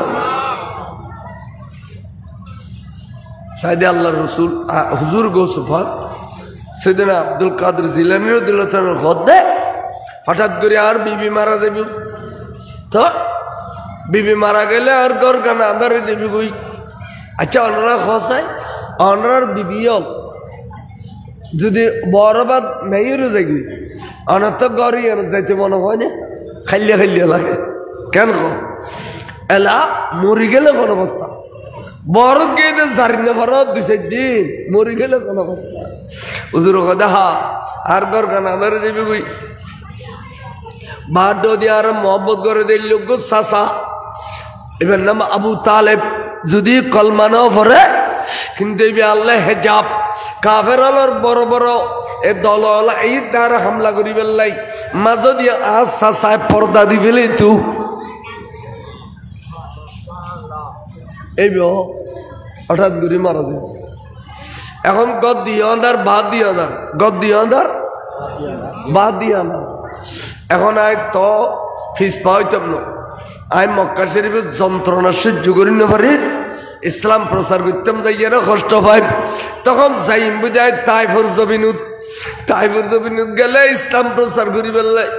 সাইদে আল্লাহর রাসূল হুজুর গৌস পাক সেদিন আব্দুল কাদের জিলানী রাদিয়াল্লাহু তাআলা খোদে হঠাৎ করে আর বিবি মারা যাবে, তো বিবি মারা গেলে আর ঘর গানা আন্ধারে যাবি কই। আচ্ছা ওনারা খসায় ওনার বিবিও যদি বরবাদ নাই যাবি ওনার তো গড়ি যাইতে মনে হয় না, খাইলে খাইলে লাগে কেন এলা মরি গেলে কোন অবস্থা, বরফ গিয়ে জারি না বরফ 2-4 দিন মরি গেলে কোন অবস্থা। হুজুর দেখা আর ঘর গানা আন্ধারে যাবি কই। বাদ দিয়ে আর মোহাম্মত করে দিল লোক চাচা, এবার নাম আবু তালেব, যদি কলমা না পড়ে কিন্তু আল্লাহ হেজাব কাফের আলোর বড় বড় এ দল এই দ্বারা হামলা করি বেলাই মাঝ দিয়ে আজ চাচায় পর্দা দি ফেলে তু এই হঠাৎ করে মারা যায়। এখন গদ দিয়ে আন্ধার বাদ দিয়ে আন্ধার, গদ দিয়ে আন্ধার বাদ দিয়ে আন্ধার। এখন আয় তো ফিস পাইতাম না, আয় মক্কা শরীফের যন্ত্রণা সহ্য করি না পারি, ইসলাম প্রচার করতাম যাইয়া কষ্ট পাই। তখন যাইম বুঝায় তাইফুর জমিনুত গেলে ইসলাম প্রচার করি বেললাই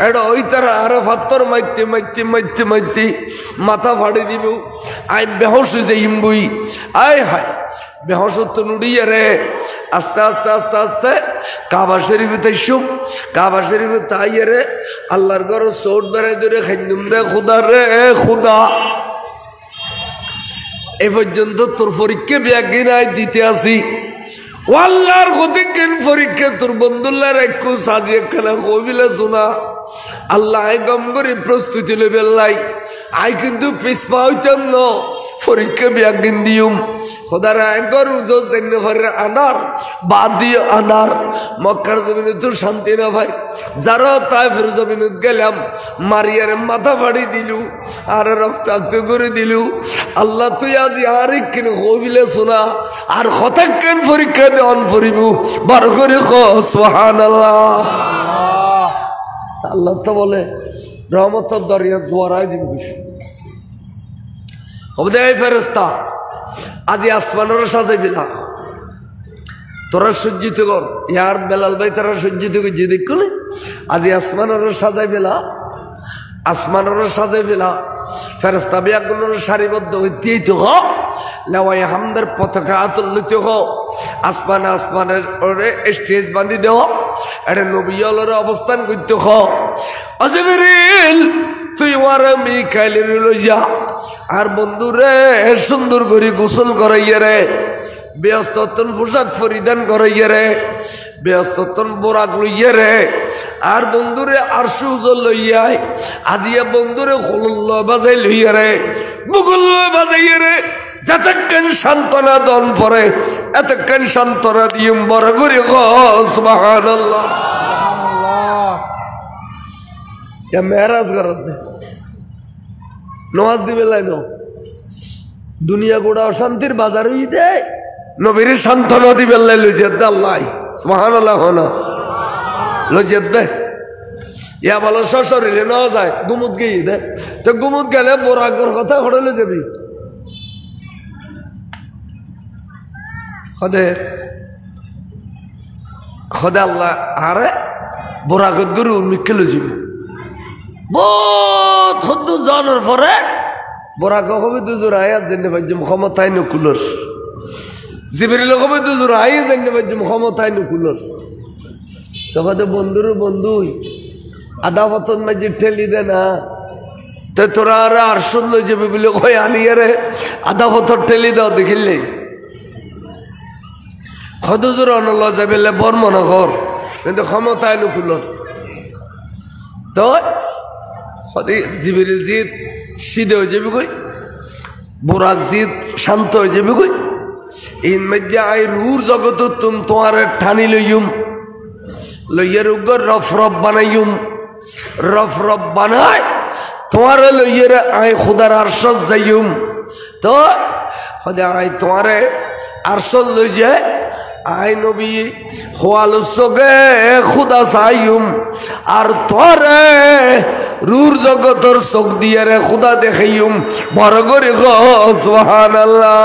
এটা ওই তারা আরো ফাত্তর মাইতে মাইতে মাইতে মাইতে মাথা ফাড়ি দিব। আই বেহস যাইম বই, আয় হায় বেহস তো নুড়িয়ে রে। আস্তে আস্তে আস্তে আস্তে কাবা শরীফে তাইসুম, কাবা শরীফে তাইয়ে রে আল্লাহর ঘর চোট বেড়াই ধরে খাইন্দুম রে খুদা রে খুদা। এ পর্যন্ত তোর পরীক্ষা ব্যাগিন আয় দিতে আসি, আল্লাহর কতিকেন পরীক্ষা তোর বন্ধুল্লার একটু সাজিয়ে খেলা কবিলে শোনা আল্লাহ গম করে প্রস্তুতি লেবে লাই। আই কিন্তু পিসপা হইতাম ন পরীক্ষা ব্যাগিন দিউম খোদার একবার উজো জেনে আনার বাদ দিয়ে আনার মক্কার জমিনে তোর শান্তি না ভাই। যারা তাইফের জমিনত গেলাম মারিয়ারে মাথা ফাড়ি দিলু আর রক্তাক্ত করে দিলু। আল্লাহ তুই আজ আর কেন কবিলে শোনা আর হঠাৎ কেন পরীক্ষা দেওয়ান পড়িব বার করে সুবহানাল্লাহ। আল্লাহ তো বলে রহমতের দরিয়া জোয়ারায় দিব হবে দেয় ফেরেস্তা আজি আসমানের সাজাই দিলা তোরা সজ্জিত কর। ইয়ার বেলাল ভাই তারা সজ্জিত কর যে দেখলে আজি আসমানের সাজাই ফেলা, আসমানের সাজাই ফেলা ফেরেস্তা বিয়াগুলোর সারিবদ্ধ হইতেই তো হোক লেওয়াই হামদের পতাকা তুলতে হোক আসমানে আসমানের স্টেজ বান্ধি দেহ এটা নবীর অবস্থান করতে হোক। আজমিরিল তুই ওর মিকাইলের লই যা আর বন্ধুরে সুন্দর করে গোসল করাইয়া রে, ব্যস্ততন পোশাক পরিধান করাইয়া রে, ব্যস্ততন বোরাক লইয়া রে আর বন্ধুরে আর সুজল লইয়াই আজিয়া বন্ধুরে হলুল্ল বাজাই লইয়া রে, মুগুল্ল বাজাইয়া রে। যতক্ষণ সান্ত্বনা দন পরে এতক্ষণ সান্ত্বনা দিয়ে বড় করে সুবহানাল্লাহ। মেহরাজ করার নওয়াজ দিবে লাইন দুনিয়া গোড়া অশান্তির বাজার হই দে নবীর সান্ত্বনা দিবে লাই লইজেদ আল্লাহ সুবহানাল্লাহ না লইজেদ দে ইয়া বলো শ্বশুরিলে নেওয়া যায় গুমুত গিয়ে দে তো গুমুত গেলে বোরাগর কথা হড়লে যাবি খদে খদে আল্লাহ আরে বোরাগত গরু মিক্কে লই যাবি বহুত সদ্য জানার পরে বরাক হবে দুজোর আয়াত জেনে পাইজম ক্ষমতায় নকুলর জিবরিল হবে দুজোর আয়াত জেনে পাইজম ক্ষমতায় নকুলর। তখন বন্ধুর বন্ধুই আধা পতন মাঝে ঠেলি দে না তো তোরা আর শুনলো যাবে বলে কই আনিয়ে রে আধা পথর ঠেলি দাও দেখিলে খদুজুর অনল যাবে বর্মনা কর কিন্তু ক্ষমতায় নকুলর। তো জিবরিল জিত সিধে হয়ে যাবে কই বোরাক জিত শান্ত হয়ে যাবে কই ইন মধ্যে আই রুর জগত তুম তোমার ঠানি লইম লইয়ের উগর রফ রফ বানাইম রফ রফ বানায় তোমারে লইয়ের আই খুদার আরশত যাইম তো খোদা আই তোমারে আরশত লই যায় আই নবী খোয়াল সগে খুদা চাইম আর তোরে রুর জগতর চোখ দিয়ে রে খুদা দেখাইম বড় করে গো সুবহানাল্লাহ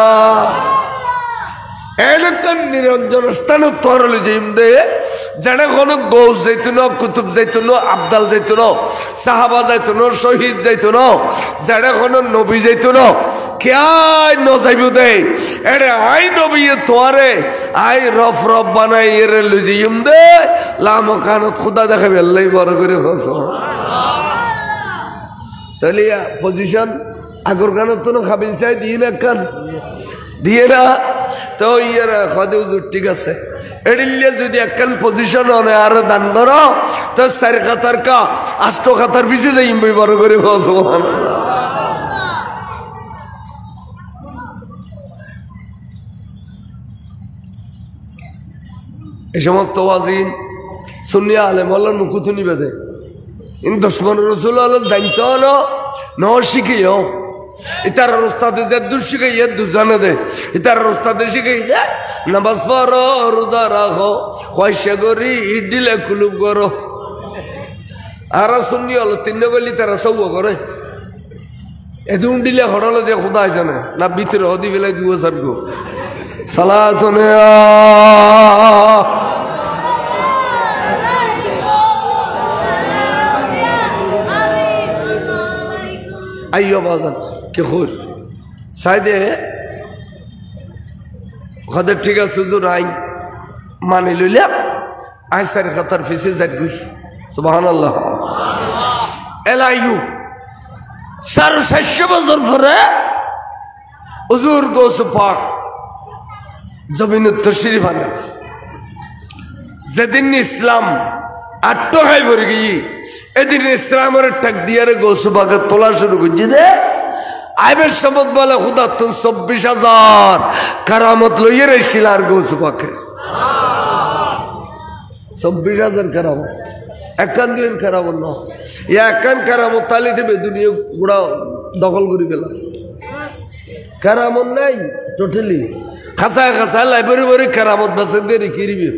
এলাকার নিরঞ্জন স্থানে তরলে যাইম দে যেটা কোনো গৌস যাইতো না কুতুব যাইতো না আবদাল যাইতো না সাহাবা যাইতো না শহীদ যাইতো না যেটা কোনো নবী যাইতো না কেয়াই ন যাইব দে এরে আই নবী তোরে আই রফ রফ বানাই এরে লই যাইম দে লাম কানত খুদা দেখাবে আল্লাহ বড় করে খস তাহলে পজিশন আগর কানত তো খাবিল চাই দিয়ে না কান দিয়ে না তো ইয়েরা খদে হুজুর ঠিক আছে এডিলে যদি একখান পজিশন হনে আর দান ধরো তো 4 খাতার কা 8 খাতার পিছে যাইম বই বড় করে সুবহানাল্লাহ এই সমস্ত ওয়াজিন সুন্নি আলেম আল্লাহ নুকুত নিবেদে ইন দুশমন রাসূল আল্লাহ জানতো না ন শিখিও ইতার উস্তাদে যে দুশিকে ইয়ে দুজানে দে ইতার উস্তাদে শিখে দে নামাজ পড়ো রোজা রাখো পয়সা করি ইডিলে কুলুব করো আর সুন্নি হলো 3 গলি তারা সব করে এদুন দিলে হড়ালো যে খোদাই জানে না ভিতরে হদি বেলায় 2000 গো সালাতুনে আইয়ো বাজান কে খুর সাইদে খদে ঠিক আছে হুজুর আইন মানে লইলাম আই 4 খাতার ফিসে যাই গই সুবহানাল্লাহ এলাইয়ু 450 বছর পরে হুজুর গোস পাক জমিনে তশরিফ আনে যেদিন ইসলাম আট্টো খাই ভরে গিয়ে এদিন ইসলামের টাক দিয়ে গোসু পাকে তোলা শুরু করছি দে আইবের সমত বলে খুদা তুম 24,000 কারামত লইয়ে রেছিল আর গোসু পাকে 24,000 কারামত একান দিন কারামত না একান কারামত তালি দেবে দুনিয়া গুড়া দখল করে গেলাম কারামত নাই টোটালি খাসা খাসা লাইব্রেরি বড়ি কারামত বাসে দিয়ে রেখে দিবি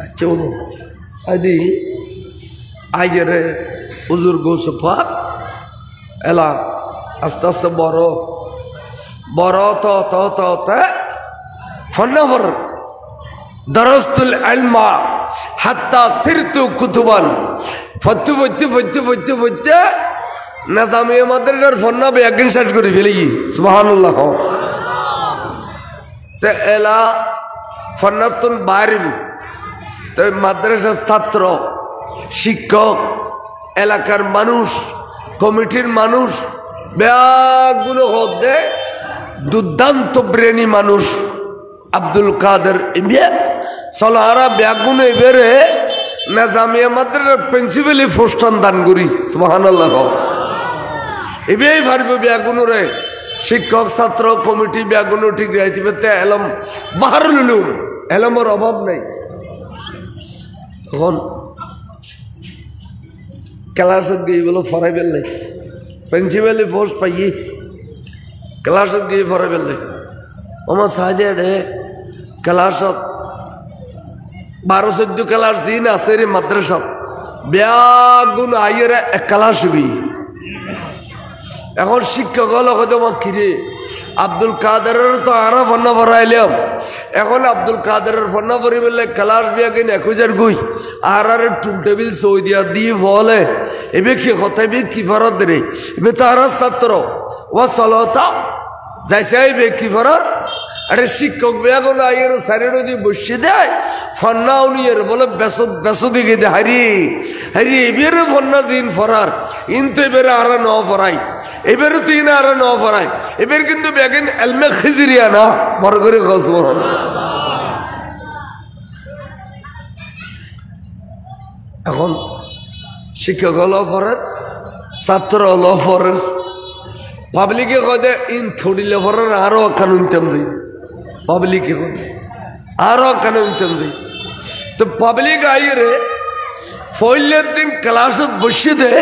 আচ্ছা আদি আইজরে হুজুর গোসফা এলা আস্তে আস্তে বড় বড় তো ফন্নফর দরস্তুল ইলমা হাত্তা সিরতু কুতুবান ফতু ফতু ফতু ফতু ফতু নাজামিয়া মাদ্রাসার ফন্না বেয়াকিন শেষ করে ফেলি সুবহানাল্লাহ তে এলা ফন্নাতুন বারিব তো মাদ্রাসার ছাত্র শিক্ষক এলাকার মানুষ কমিটির মানুষ ব্যাগুলো হতে দুর্দান্ত ব্রেনি মানুষ আব্দুল কাদের ইবে সলারা ব্যাগুলো এবারে নাজামিয়া মাদ্রাসার প্রিন্সিপালি ফোস্টান দান করি সুবহানাল্লাহ এবেই ভারবে ব্যাগুলো রে শিক্ষক ছাত্র কমিটি ব্যাগুলো ঠিক রাইতে এলম বাহারুল উলুম এলমের অভাব নেই তখন ক্লাসত গিয়ে বলো ফরাই বেললে প্রিন্সিপালি পোস্ট পাইয়ে ক্লাসত গিয়ে ফরাই বেললে আমার সাহায্যে রে ক্লাসত 12-14 ক্লাস জিন আছে রে মাদ্রাসাত ব্যাগুন আইয়ের এক ক্লাস হবি এখন শিক্ষক হলো হয়তো আমার কিরে আব্দুল কাদেরের তো আরা ফন্না ভরাইলাম এখন আব্দুল কাদেরের ফন্না ভরি বললে ক্লাস বিয়া কিনে 1000 গুই আর টুল টেবিল সই দিয়া দিয়ে বলে এবে কি কথা এবে কি ফরত রে এবে তো আর ছাত্র ও চলতা যাইছে এবে কি ফরত আরে শিক্ষক বেগুন আইয়ের সাইডে দিয়ে বসে দেয় ফন্না উনিয়ের বলে বেসো দিকে দে হারি হারি এবারে ফন্না দিন ফরার কিন্তু এবারে আর ন ফরাই এবারে তুই না আর ন ফরাই এবার কিন্তু বেগিন এলমে খিজিরিয়া না বড় করে খসব এখন শিক্ষক হল ফরের ছাত্র হল ফরের পাবলিকে কদে ইন খড়িলে ফরের আরো কানুন তেম দিই পাবলিকে কদে আরো কেন ইনতেম যাই তো পাবলিক আইরে ফইলের দিন ক্লাসত বসে দে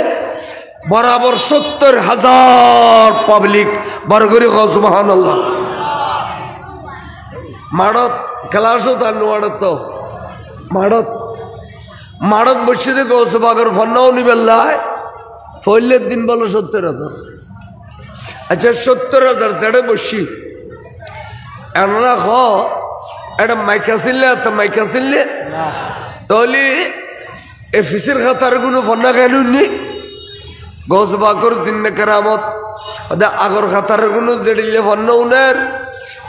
বরাবর 70,000 পাবলিক বরগরি সুবহানাল্লাহ মাড়ত ক্লাসত আর নোয়াড়ত তো মাড়ত বসে দে গৌসবাগর ফন্নাও নিবেল্লায় ফইলের দিন বলো 70,000 আচ্ছা 70,000 জেড়ে বসি এমনা খ এটা মাইকা ছিললে তো মাইকা ছিললে তাহলে এ ফিসির খাতার কোনো ফন্না কেন নি গৌসবাগর জিন্নে কেরামত আগর খাতার কোনো জেডিলে ফন্না উনের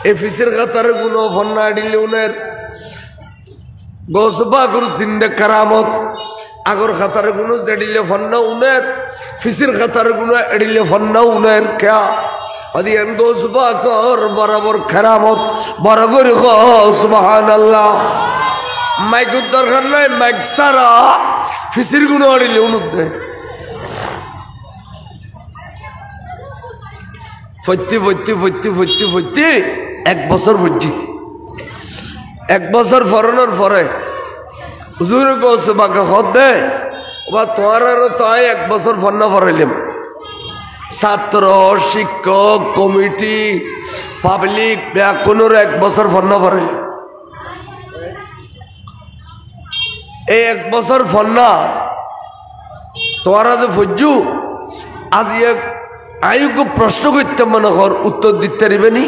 এ ফিসির খাতার কোনো ফন্না আডিলে উনের গৌসবাগর জিন্নে কেরামত আগর খাতার গুলো জেডিলে ফন্না উনের ফিসির খাতার গুলো এডিলে ফন্না উনের ক্যা আদিয়ান গৌসবাগর বরাবর কেরামত বরাবর সুবহানাল্লাহ মাইক দরকার নাই মাইক সারা ফিসির গুলো এডিলে উনুদ দে ফত্যি 1 বছর ফুটছি 1 বছর ফরানোর পরে হুজুর কইছে বাকা খদ দে বা তোর আর তাই 1 বছর ফন্না ফরাইলাম ছাত্র শিক্ষক কমিটি পাবলিক ব্যাকুনোর 1 বছর ফন্না ফরাইলাম এই 1 বছর ফন্না তোরা যে ফজ্জু আজ এক আয়োগ্য প্রশ্ন করতে মনে কর উত্তর দিতে পারবেনি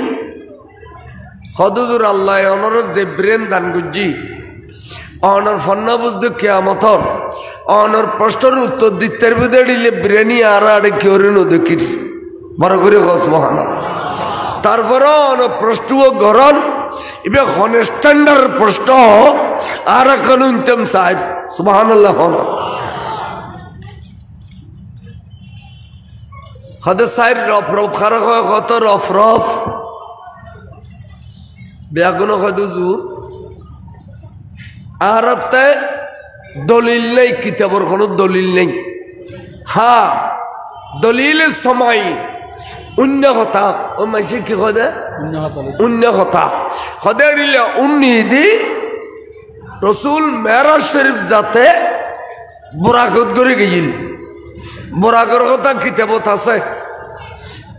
হদুজুর আল্লাহ অনর যে ব্রেন দান গুজি অনর ফন্না বুঝতে কেয়ামতর অনর প্রশ্নের উত্তর দিতে দিলে ব্রেনি আর আড়ে কেউ দেখি বড় করে সুবহানাল্লাহ তারপর অনর প্রশ্ন গরণ এবার হন স্ট্যান্ডার্ড প্রশ্ন আর এখন ইনতেম সাহেব সুবহানাল্লাহ হন হদে সাইর রফ রফ খারা কয় কত রফ রফ ব্যাগুনো কয় দুজুর আর দলিল নেই কিতাবর কোনো দলিল নেই হ্যাঁ দলিলের সময় অন্য কথা ও মাসে কি কদে অন্য কথা কদে দিলে উন্নি দি রসুল মেরাজ শরীফ যাতে বোরাকত করে গেছিল বোরাকর কথা কিতাবত আছে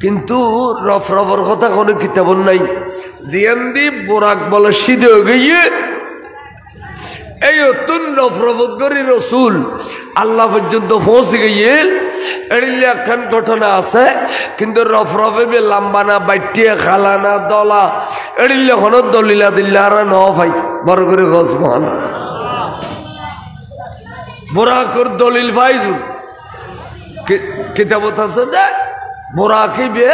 কিন্তু রফ রফর কথা কোনো কিতাবত নাই জিয়ান্দি বোরাক বলে সিধে গিয়ে এই অতুন রফরফত করে রসুল আল্লাহ পর্যন্ত পৌঁছে গিয়ে এড়িলে একখান ঘটনা আছে কিন্তু রফরফে বে লাম্বা না বাইটিয়ে খালা না দলা এড়িলে কোনো দলিলা দিল্লা আর ন ভাই বড় করে গছ মহান বোরাকর দলিল ভাইজুর কিতাবত আছে দে বোরাকি বে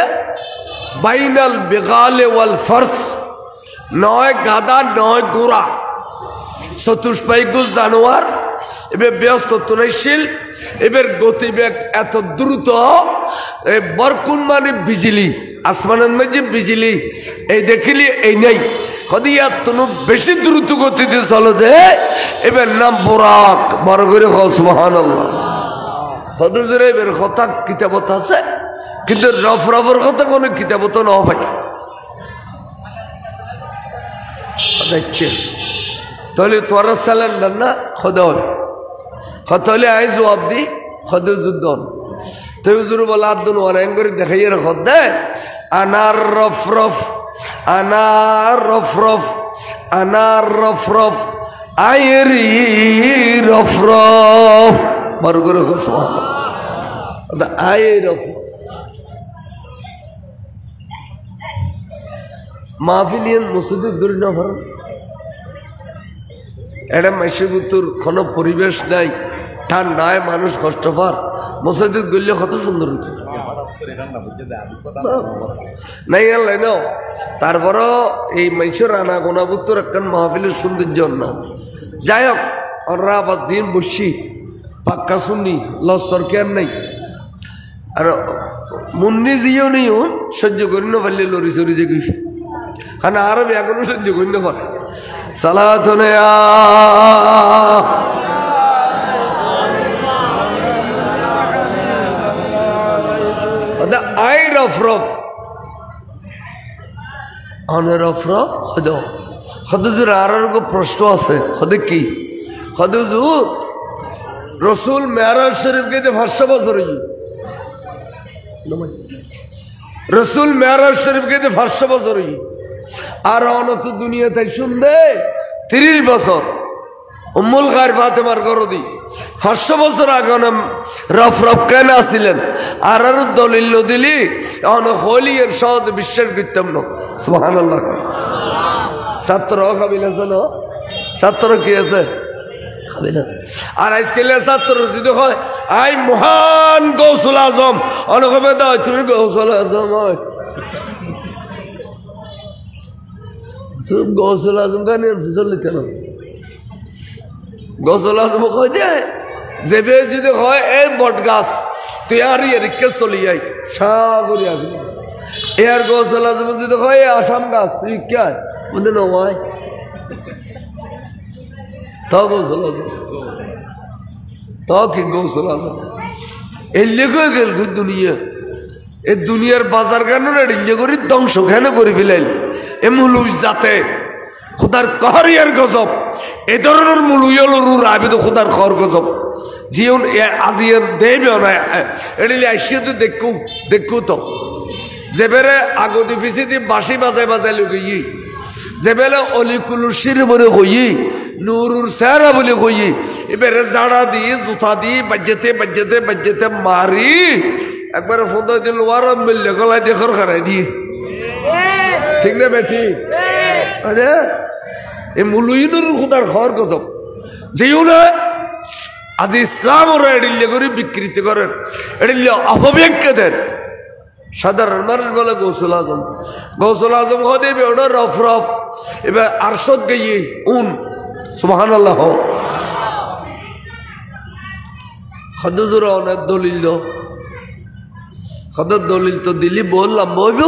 বাইনাল বেগালে ওয়াল ফার্স নয় গাদা নয় গোড়া চতুষ্পাইক জানোয়ার এবার ব্যস্ত তুলাইছিল এবার গতিবেগ এত দ্রুত বরকুন মানে বিজলি আসমানের মধ্যে বিজলি এই দেখিলি এই নেই কদিয়া তনু বেশি দ্রুত গতিতে চলে দে এবার নাম বোরাক বড় করে সুবহানাল্লাহ হদুজুর এবার কথা কিতাবত আছে কিন্তু রফ রফর কথা কোনো কিতাবত ন ভাই দেখছে তাহলে তোরা সিলিন্ডার না খদর হলে আই জবাব দি খদে যুদ্ধ তুই হুজুর বলা আদুন অনেক করে দেখাই খদ দে আনার রফ রফ আনার রফ রফ আনার রফ রফ আইরি রফ রফ বড় করে আই রফ মাহফিলিয়ান মসজিদের দূর না ভর এটা মাইসেগুতুর কোনো পরিবেশ নাই ঠান্ডায় মানুষ কষ্ট পার মসজিদ গড়লে কত সুন্দর হতো নাই আল্লাহ ন তারপরও এই মাইসের আনা গোনাবুত্তর একখান মাহফিলের সৌন্দর্য না যাই হোক ওরা আবার জিন বসি পাক্কা শুনি লস সরকার নাই আর মুন্নি জিও নেই সহ্য করি না পারলে লরি চরি যে গই হ্যাঁ আরো এখনো সহ্য করি না পারে সালাতুনে আই রফ রফ অনে রফ রফ হুজুর আর প্রশ্ন আছে কি হুজুর রসুল মেরাজ শরীফ গেতে 500 বছর রসুল মেরাজ শরীফ গেতে 500 বছর আর অনত দুনিয়াতে শুনবে 30 বছর উম্মুল খায়ের ফাতেমার গরদি 500 বছর আগে রফ কেন আসছিলেন আর দলিল দিলি হলিয়ের সহজে বিশ্বাস করতাম না সুবহানাল্লাহ ছাত্র কাবিল আছে না ছাত্র কি আছে আর আজকে ছাত্র যদি হয় আই মহান গৌসুল আজম অনকমে দাও তুমি গৌসুল আজম হয় তুমি গৌসুল আজম কেন চলিতে না গৌসুল আজম কই দে যেবে যদি হয় এই বট গাছ তুই আর এরিকে চলি যাই সাগরি আসবি এর গৌসুল আজম যদি হয় আসাম গাছ তুই কে বলতে নয় তা গৌসুল আজম তা কি গৌসুল আজম এলে কয়ে গেল দুনিয়া এ দুনিয়ার বাজার কেন এলে করি ধ্বংস কেন করে ফেলেন এ মুলুস যাতে খুদার कहरियर गजब ए धरনের মুলুয়লরুর আবেদ খুদার খর গজব জীবন আজিয়ান দেবে না এডিলে আইসিয়ে তো দেখু তো যেবেরে আগদি ফিসিদি বাঁশি বাজায় লুগি যেবেলে অলিকুলুশির বলে হই নুরুর সারা বলে হই এবারে জাড়া দিয়ে জুতা দিয়ে বাজ্যতে মারি একবার ফোন দিল ওয়ারম মিললে গলায় দিয়ে খর খারাই দিয়ে ঠিক না বেটি আরে এই মুলুইনুর খুদার খর গজব যেও না আজ ইসলাম ওরা এডিল্লে করে বিকৃতি করেন এডিল্লে অপব্যাখ্যা দেন সাধারণ মানুষ বলে গৌসুল আজম হদেবে ওটা রফ এবার আরশদ গিয়ে সুবহানাল্লাহ হদুজুর অনেক দলিল হদর দলিল তো দিলি বললাম বইব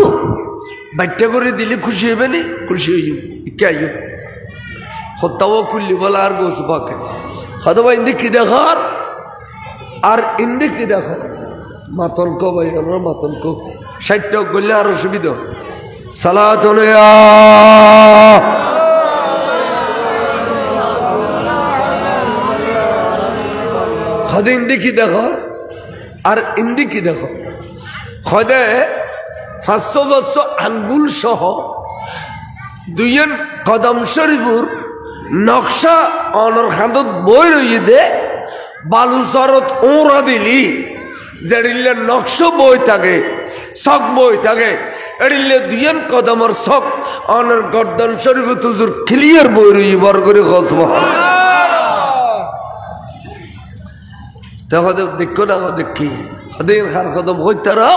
বাচ্চা করে দিলি খুশি হইবে নি খুশি হইব কে আইব হত্যাও খুললি বলে আর গৌসু পাকে হদবা ইন্দি কি দেখার আর ইন্দি কি দেখার মাতঙ্ক ভাই আমরা মাতঙ্ক 60 টাকা করলে আর অসুবিধা সালাতুন খদে ইন্দি কি দেখো আর ইন্দি কি দেখো খদে 500 বছর আঙ্গুল সহ দুইজন কদম শরীফুর নকশা অনর খাদত বই রই দে বালুচরত ওরা দিলি যেড়িলে নকশ বই থাকে শখ বই থাকে এড়িলে দুইজন কদমর শখ অনর গর্দন শরীফ তুজুর ক্লিয়ার বই রই বর করে খসব দেখো দেখো না দেখি হদিন খার কদম হইতারা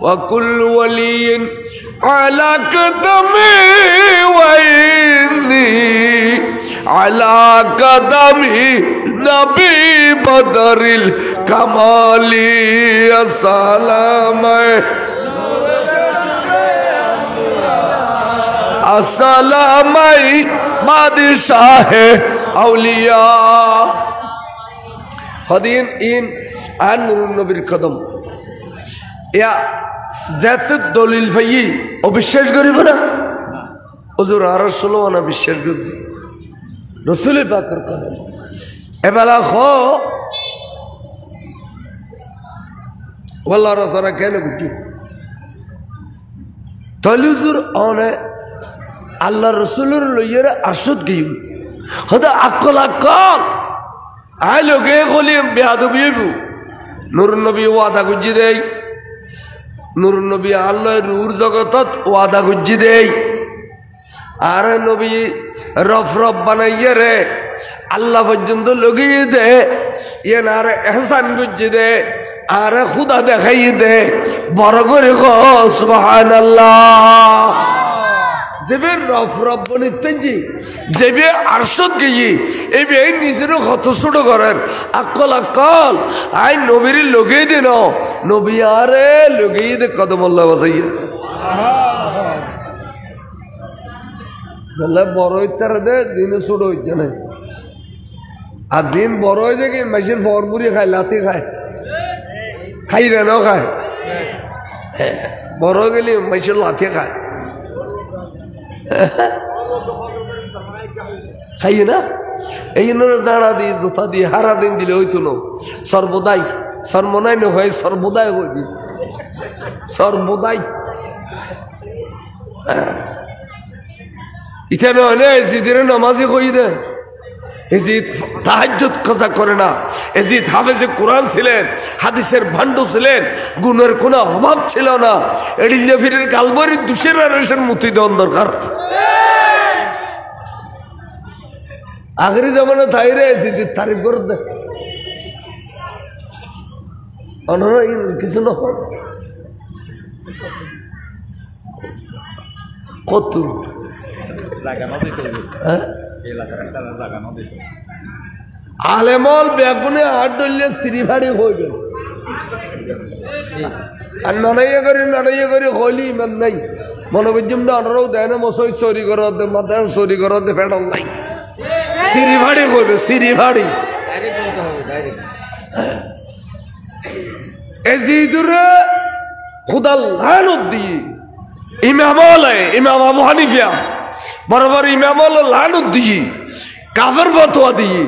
وكل ولي على قدمي وإني على قدمي نبي بدر الكمال السلام السلام بادشاہ اولیاء خدین ان عن نور النبی قدم ইয়া যেত দলিল ভাই অবিশ্বাস করিব না হুজুর আর রাসূলও না বিশ্বাস করছি রাসূল পাকের কথা এবেলা খ ওয়াল্লাহ রাসূল কেন বুঝি তাহলে হুজুর অনে আল্লাহ রাসূলের লইয়ের আরশত গিয়ে হদা আকল আই লগে গলিম বেয়াদবি হইব নূর নবী ওয়াদা গুজি দেই নূর নবী আল্লাহ রুর জগতত ওয়াদা গুজি দেই আর নবী রফ বানাইয়ে রে আল্লাহ পর্যন্ত লগিয়ে দে ইয়ে না রে এহসান গুজি দে আর খুদা দেখাই দে বড় করে সুবহানাল্লাহ যেবে রফ বনিতেছি যেবে আরশত গিয়ে এবে নিজের কত ছোট করেন আকল আই নবীর লগিয়ে দে ন নবী আরে লগিয়ে দে কদম আল্লাহ বাজাইয়ে বড় হইতারা দে দিনে ছোট হইতে নাই আর দিন বড় হয়ে যায় কি মেশিন ফরমুরি খায় লাতি খায় খাই রে ন খায় বড় হয়ে গেলে মেশিন লাতি খায় খাইয়ে না এই জন্য জানা দিয়ে জোতা দিয়ে হারা দিন দিলে হইতো না সর্বদাই সর্বনাই না হয় সর্বদাই হই সর্বদাই ইতে নয় না এজিদের নামাজি কই দেন এজিদ তাহাজ্জুদ কাজা করে না এজিদ হাফেজে কোরআন ছিলেন হাদিসের ভান্ডু ছিলেন গুণের কোনো অভাব ছিল না এডিলে ফিরের গালবরি দুশের আরেশের মুতি দেওয়ার দরকার আখরি জমানে তাই রে এজিদের তারিফ করে দেয় কিছু না কত আলেমল বেগুনে হাট ধরলে শ্রীভারি হইবেন আর নানাইয়া করে হইলি ইমান নাই মনে করছিলাম না আনারাও দেয় না মশাই চুরি করতে মাথায় চুরি করতে ফেডল নাই শ্রীভারি হইবে শ্রীভারি এজিদুরে খুদাল লানত দিয়ে ইমাম আবু হানিফা বরাবর ইমাম লানত দিয়ে কাফের ফতোয়া দিয়ে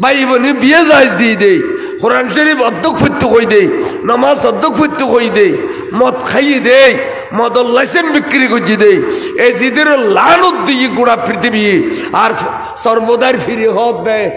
ভাই বোনে বিয়ে জায়েজ দিয়ে দেয় কোরআন শরীফ অধ্যক্ষ ফুত্ত কই দেয় নামাজ অধ্যক্ষ ফুত্ত কই দেয় মদ খাইয়ে দেয় মদর লাইসেন্স বিক্রি করছে দেয় এজিদের লানত দিয়ে গোড়া পৃথিবী আর সর্বদার ফিরে হদ দেয়